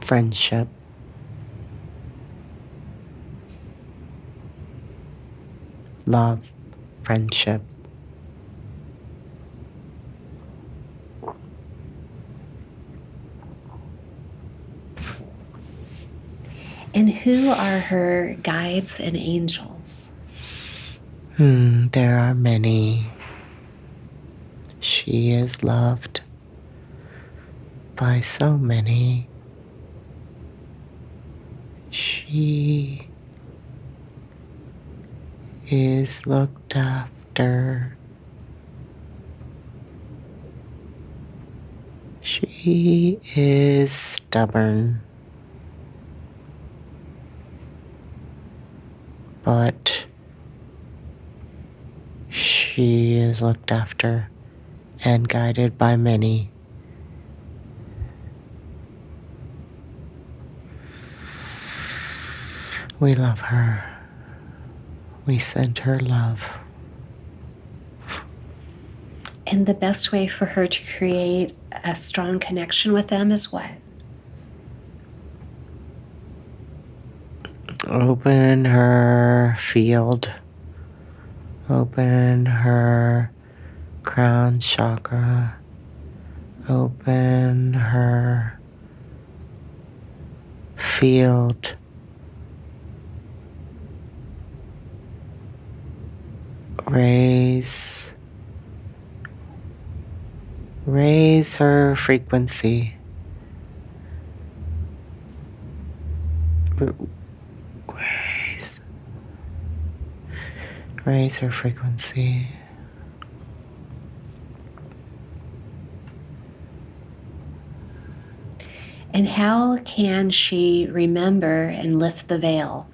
Friendship. Love. Friendship. And who are her guides and angels? There are many. She is loved by so many. She is looked after. She is stubborn, but she is looked after and guided by many. We love her. We send her love. And the best way for her to create a strong connection with them is what? Open her field. Open her crown chakra. Open her field. Raise her frequency. Raise her frequency. And how can she remember and lift the veil?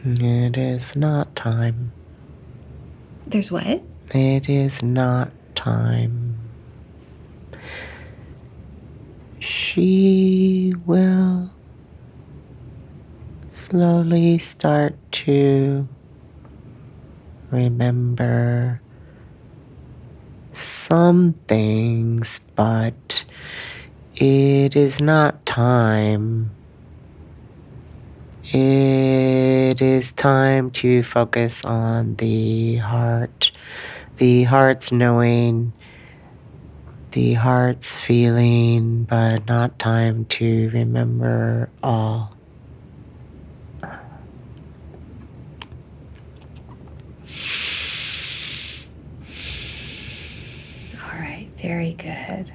It is not time. There's what? It is not time. She will slowly start to remember some things, but it is not time. It is time to focus on the heart, the heart's knowing, the heart's feeling, but not time to remember all. Very good.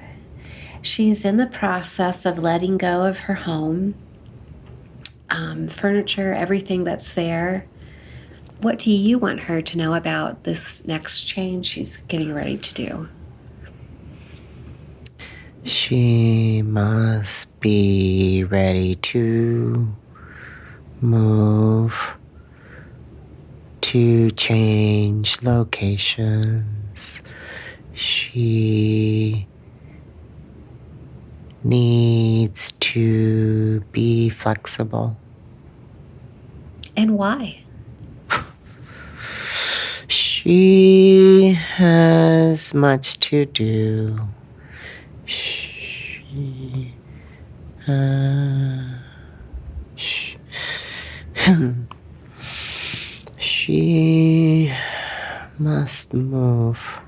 She's in the process of letting go of her home, furniture, everything that's there. What do you want her to know about this next change she's getting ready to do? She must be ready to move, to change locations. She needs to be flexible. And why? She has much to do. She must move.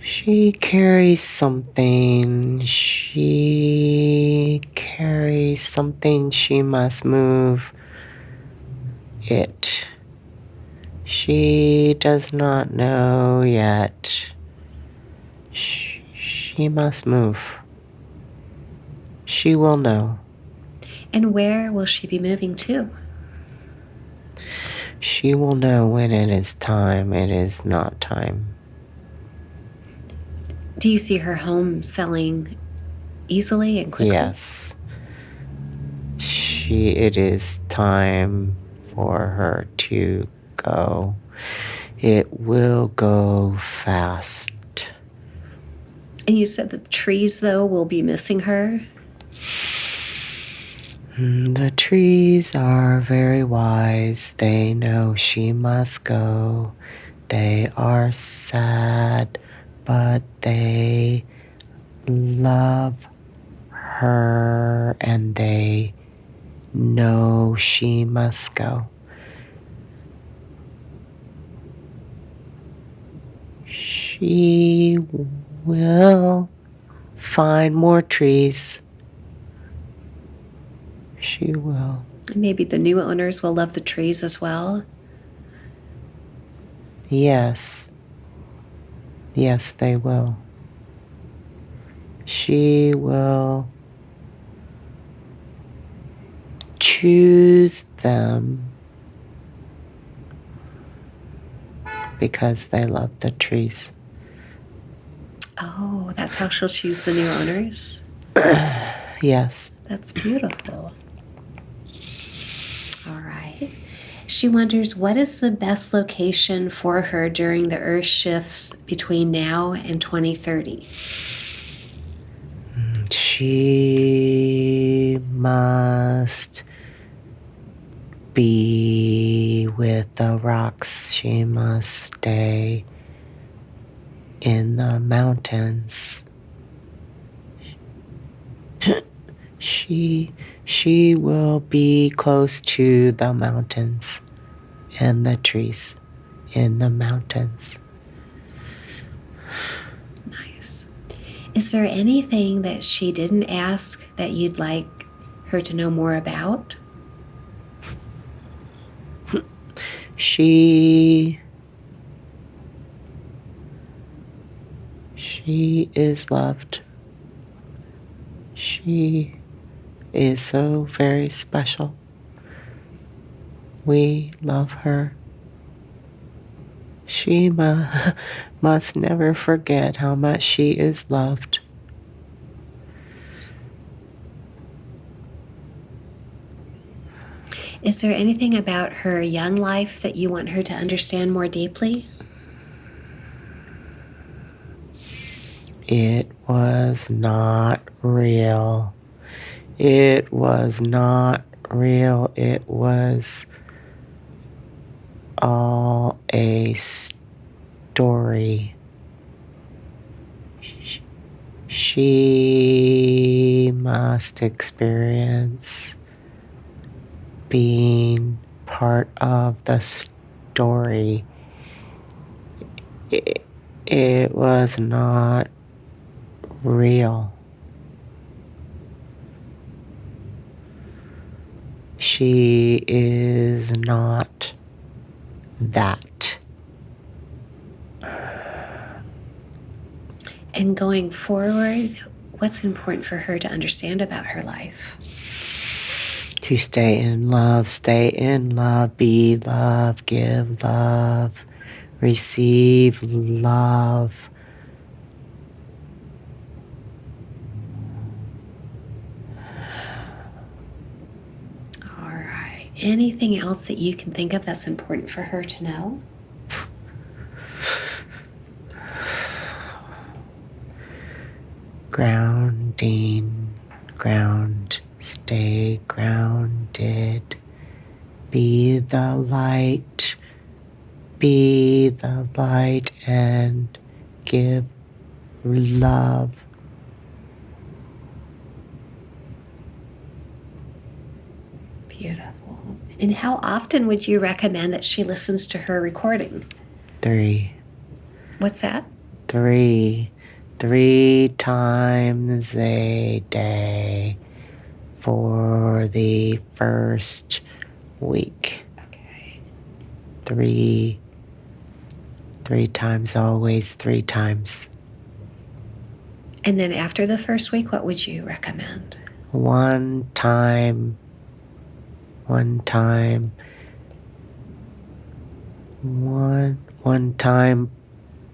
She carries something. She carries something. She must move it. She does not know yet. She must move. She will know. And where will she be moving to? She will know when it is time. It is not time. Do you see her home selling easily and quickly? Yes. It is time for her to go. It will go fast. And you said that the trees, though, will be missing her? The trees are very wise. They know she must go. They are sad, but they love her and they know she must go. She will find more trees. She will. Maybe the new owners will love the trees as well. Yes. Yes, they will. She will choose them because they love the trees. Oh, that's how she'll choose the new owners? Yes. That's beautiful. All right. She wonders, what is the best location for her during the Earth shifts between now and 2030? She must be with the rocks. She must stay in the mountains. She will be close to the mountains and the trees in the mountains. Nice. Is there anything that she didn't ask that you'd like her to know more about? She is loved. She is so very special. We love her. She must never forget how much she is loved. Is there anything about her young life that you want her to understand more deeply? It was not real. It was not real. It was all a story. She must experience being part of the story. It was not real. She is not that. And going forward, what's important for her to understand about her life? To stay in love, be love, give love, receive love. All right. Anything else that you can think of that's important for her to know? Grounding, stay grounded. Be the light and give love. Beautiful. And how often would you recommend that she listens to her recording? 3. What's that? 3 times a day for the first week. Okay. 3 times, always 3 times. And then after the first week, what would you recommend? One time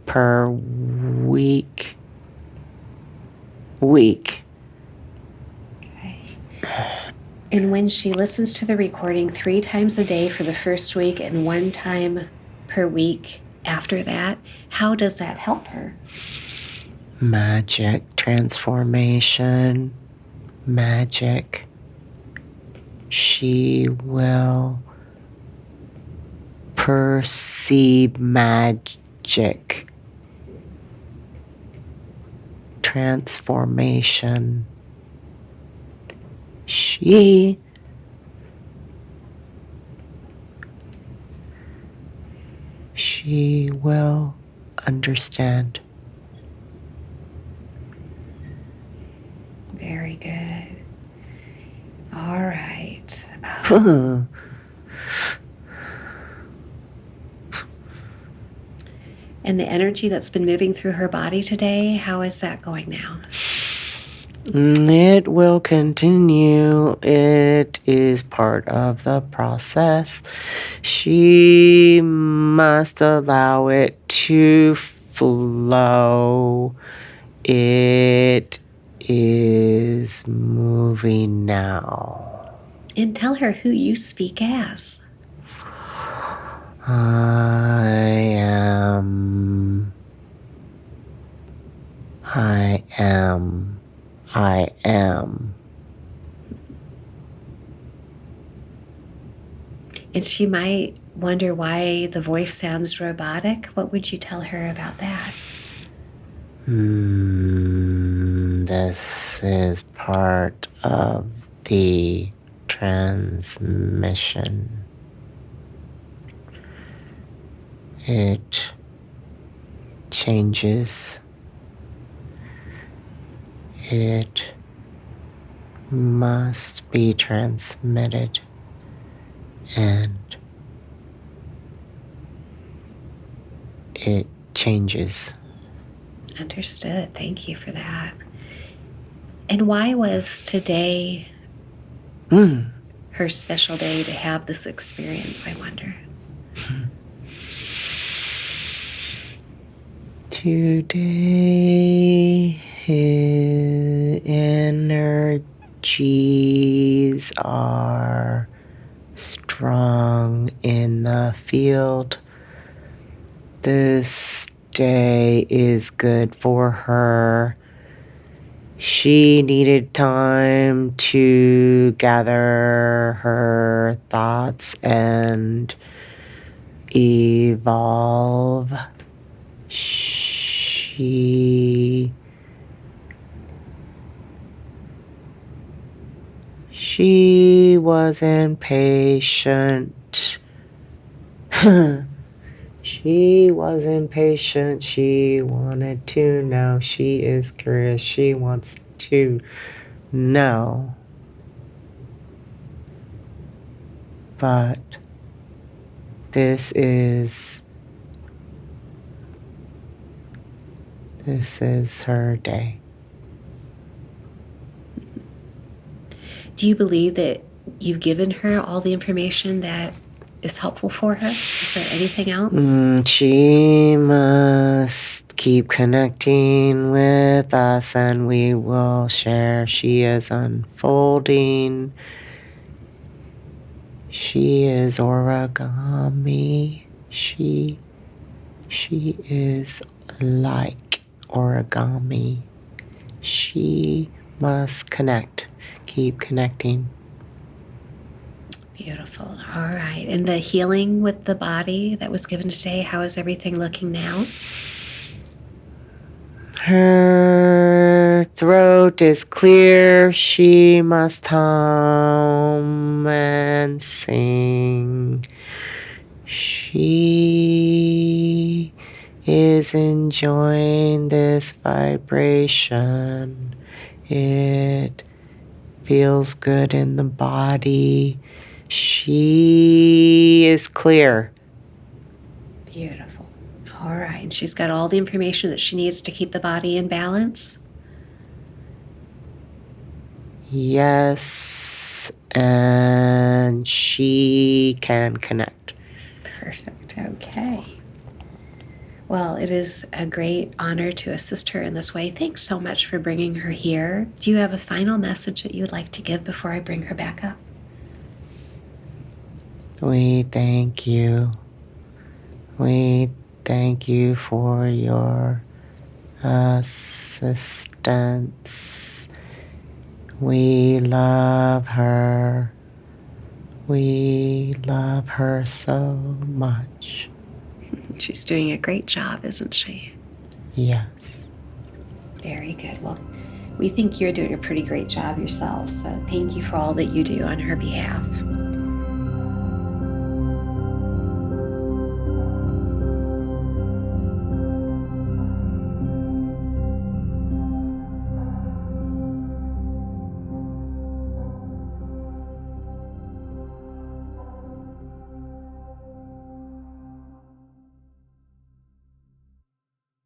per week. Okay. And when she listens to the recording 3 times a day for the first week and 1 time per week after that, how does that help her? Magic, transformation, magic. She will perceive magic. Transformation. She will understand. Very good. All right. And the energy that's been moving through her body today, how is that going now? It will continue. It is part of the process. She must allow it to flow. It is moving now. And tell her who you speak as. I am. And she might wonder why the voice sounds robotic. What would you tell her about that? This is part of the transmission. It changes. It must be transmitted, and it changes. Understood. Thank you for that. And why was today her special day to have this experience, I wonder? Today, his energies are strong in the field. This day is good for her. She needed time to gather her thoughts and evolve. She was impatient. She was impatient. She wanted to know. She is curious. She wants to know. but this is her day. Do you believe that you've given her all the information that is helpful for her? Is there anything else? She must keep connecting with us and we will share. She is unfolding. She is origami. She is like origami. She must connect. Keep connecting. Beautiful. All right. And the healing with the body that was given today, how is everything looking now? Her throat is clear. She must hum and sing. She is enjoying this vibration. It feels good in the body. She is clear. Beautiful. All right. She's got all the information that she needs to keep the body in balance. Yes, and she can connect. Perfect. Okay. Well, it is a great honor to assist her in this way. Thanks so much for bringing her here. Do you have a final message that you would like to give before I bring her back up? We thank you. We thank you for your assistance. We love her. We love her so much. She's doing a great job, isn't she? Yes. Very good. Well, we think you're doing a pretty great job yourself, so thank you for all that you do on her behalf.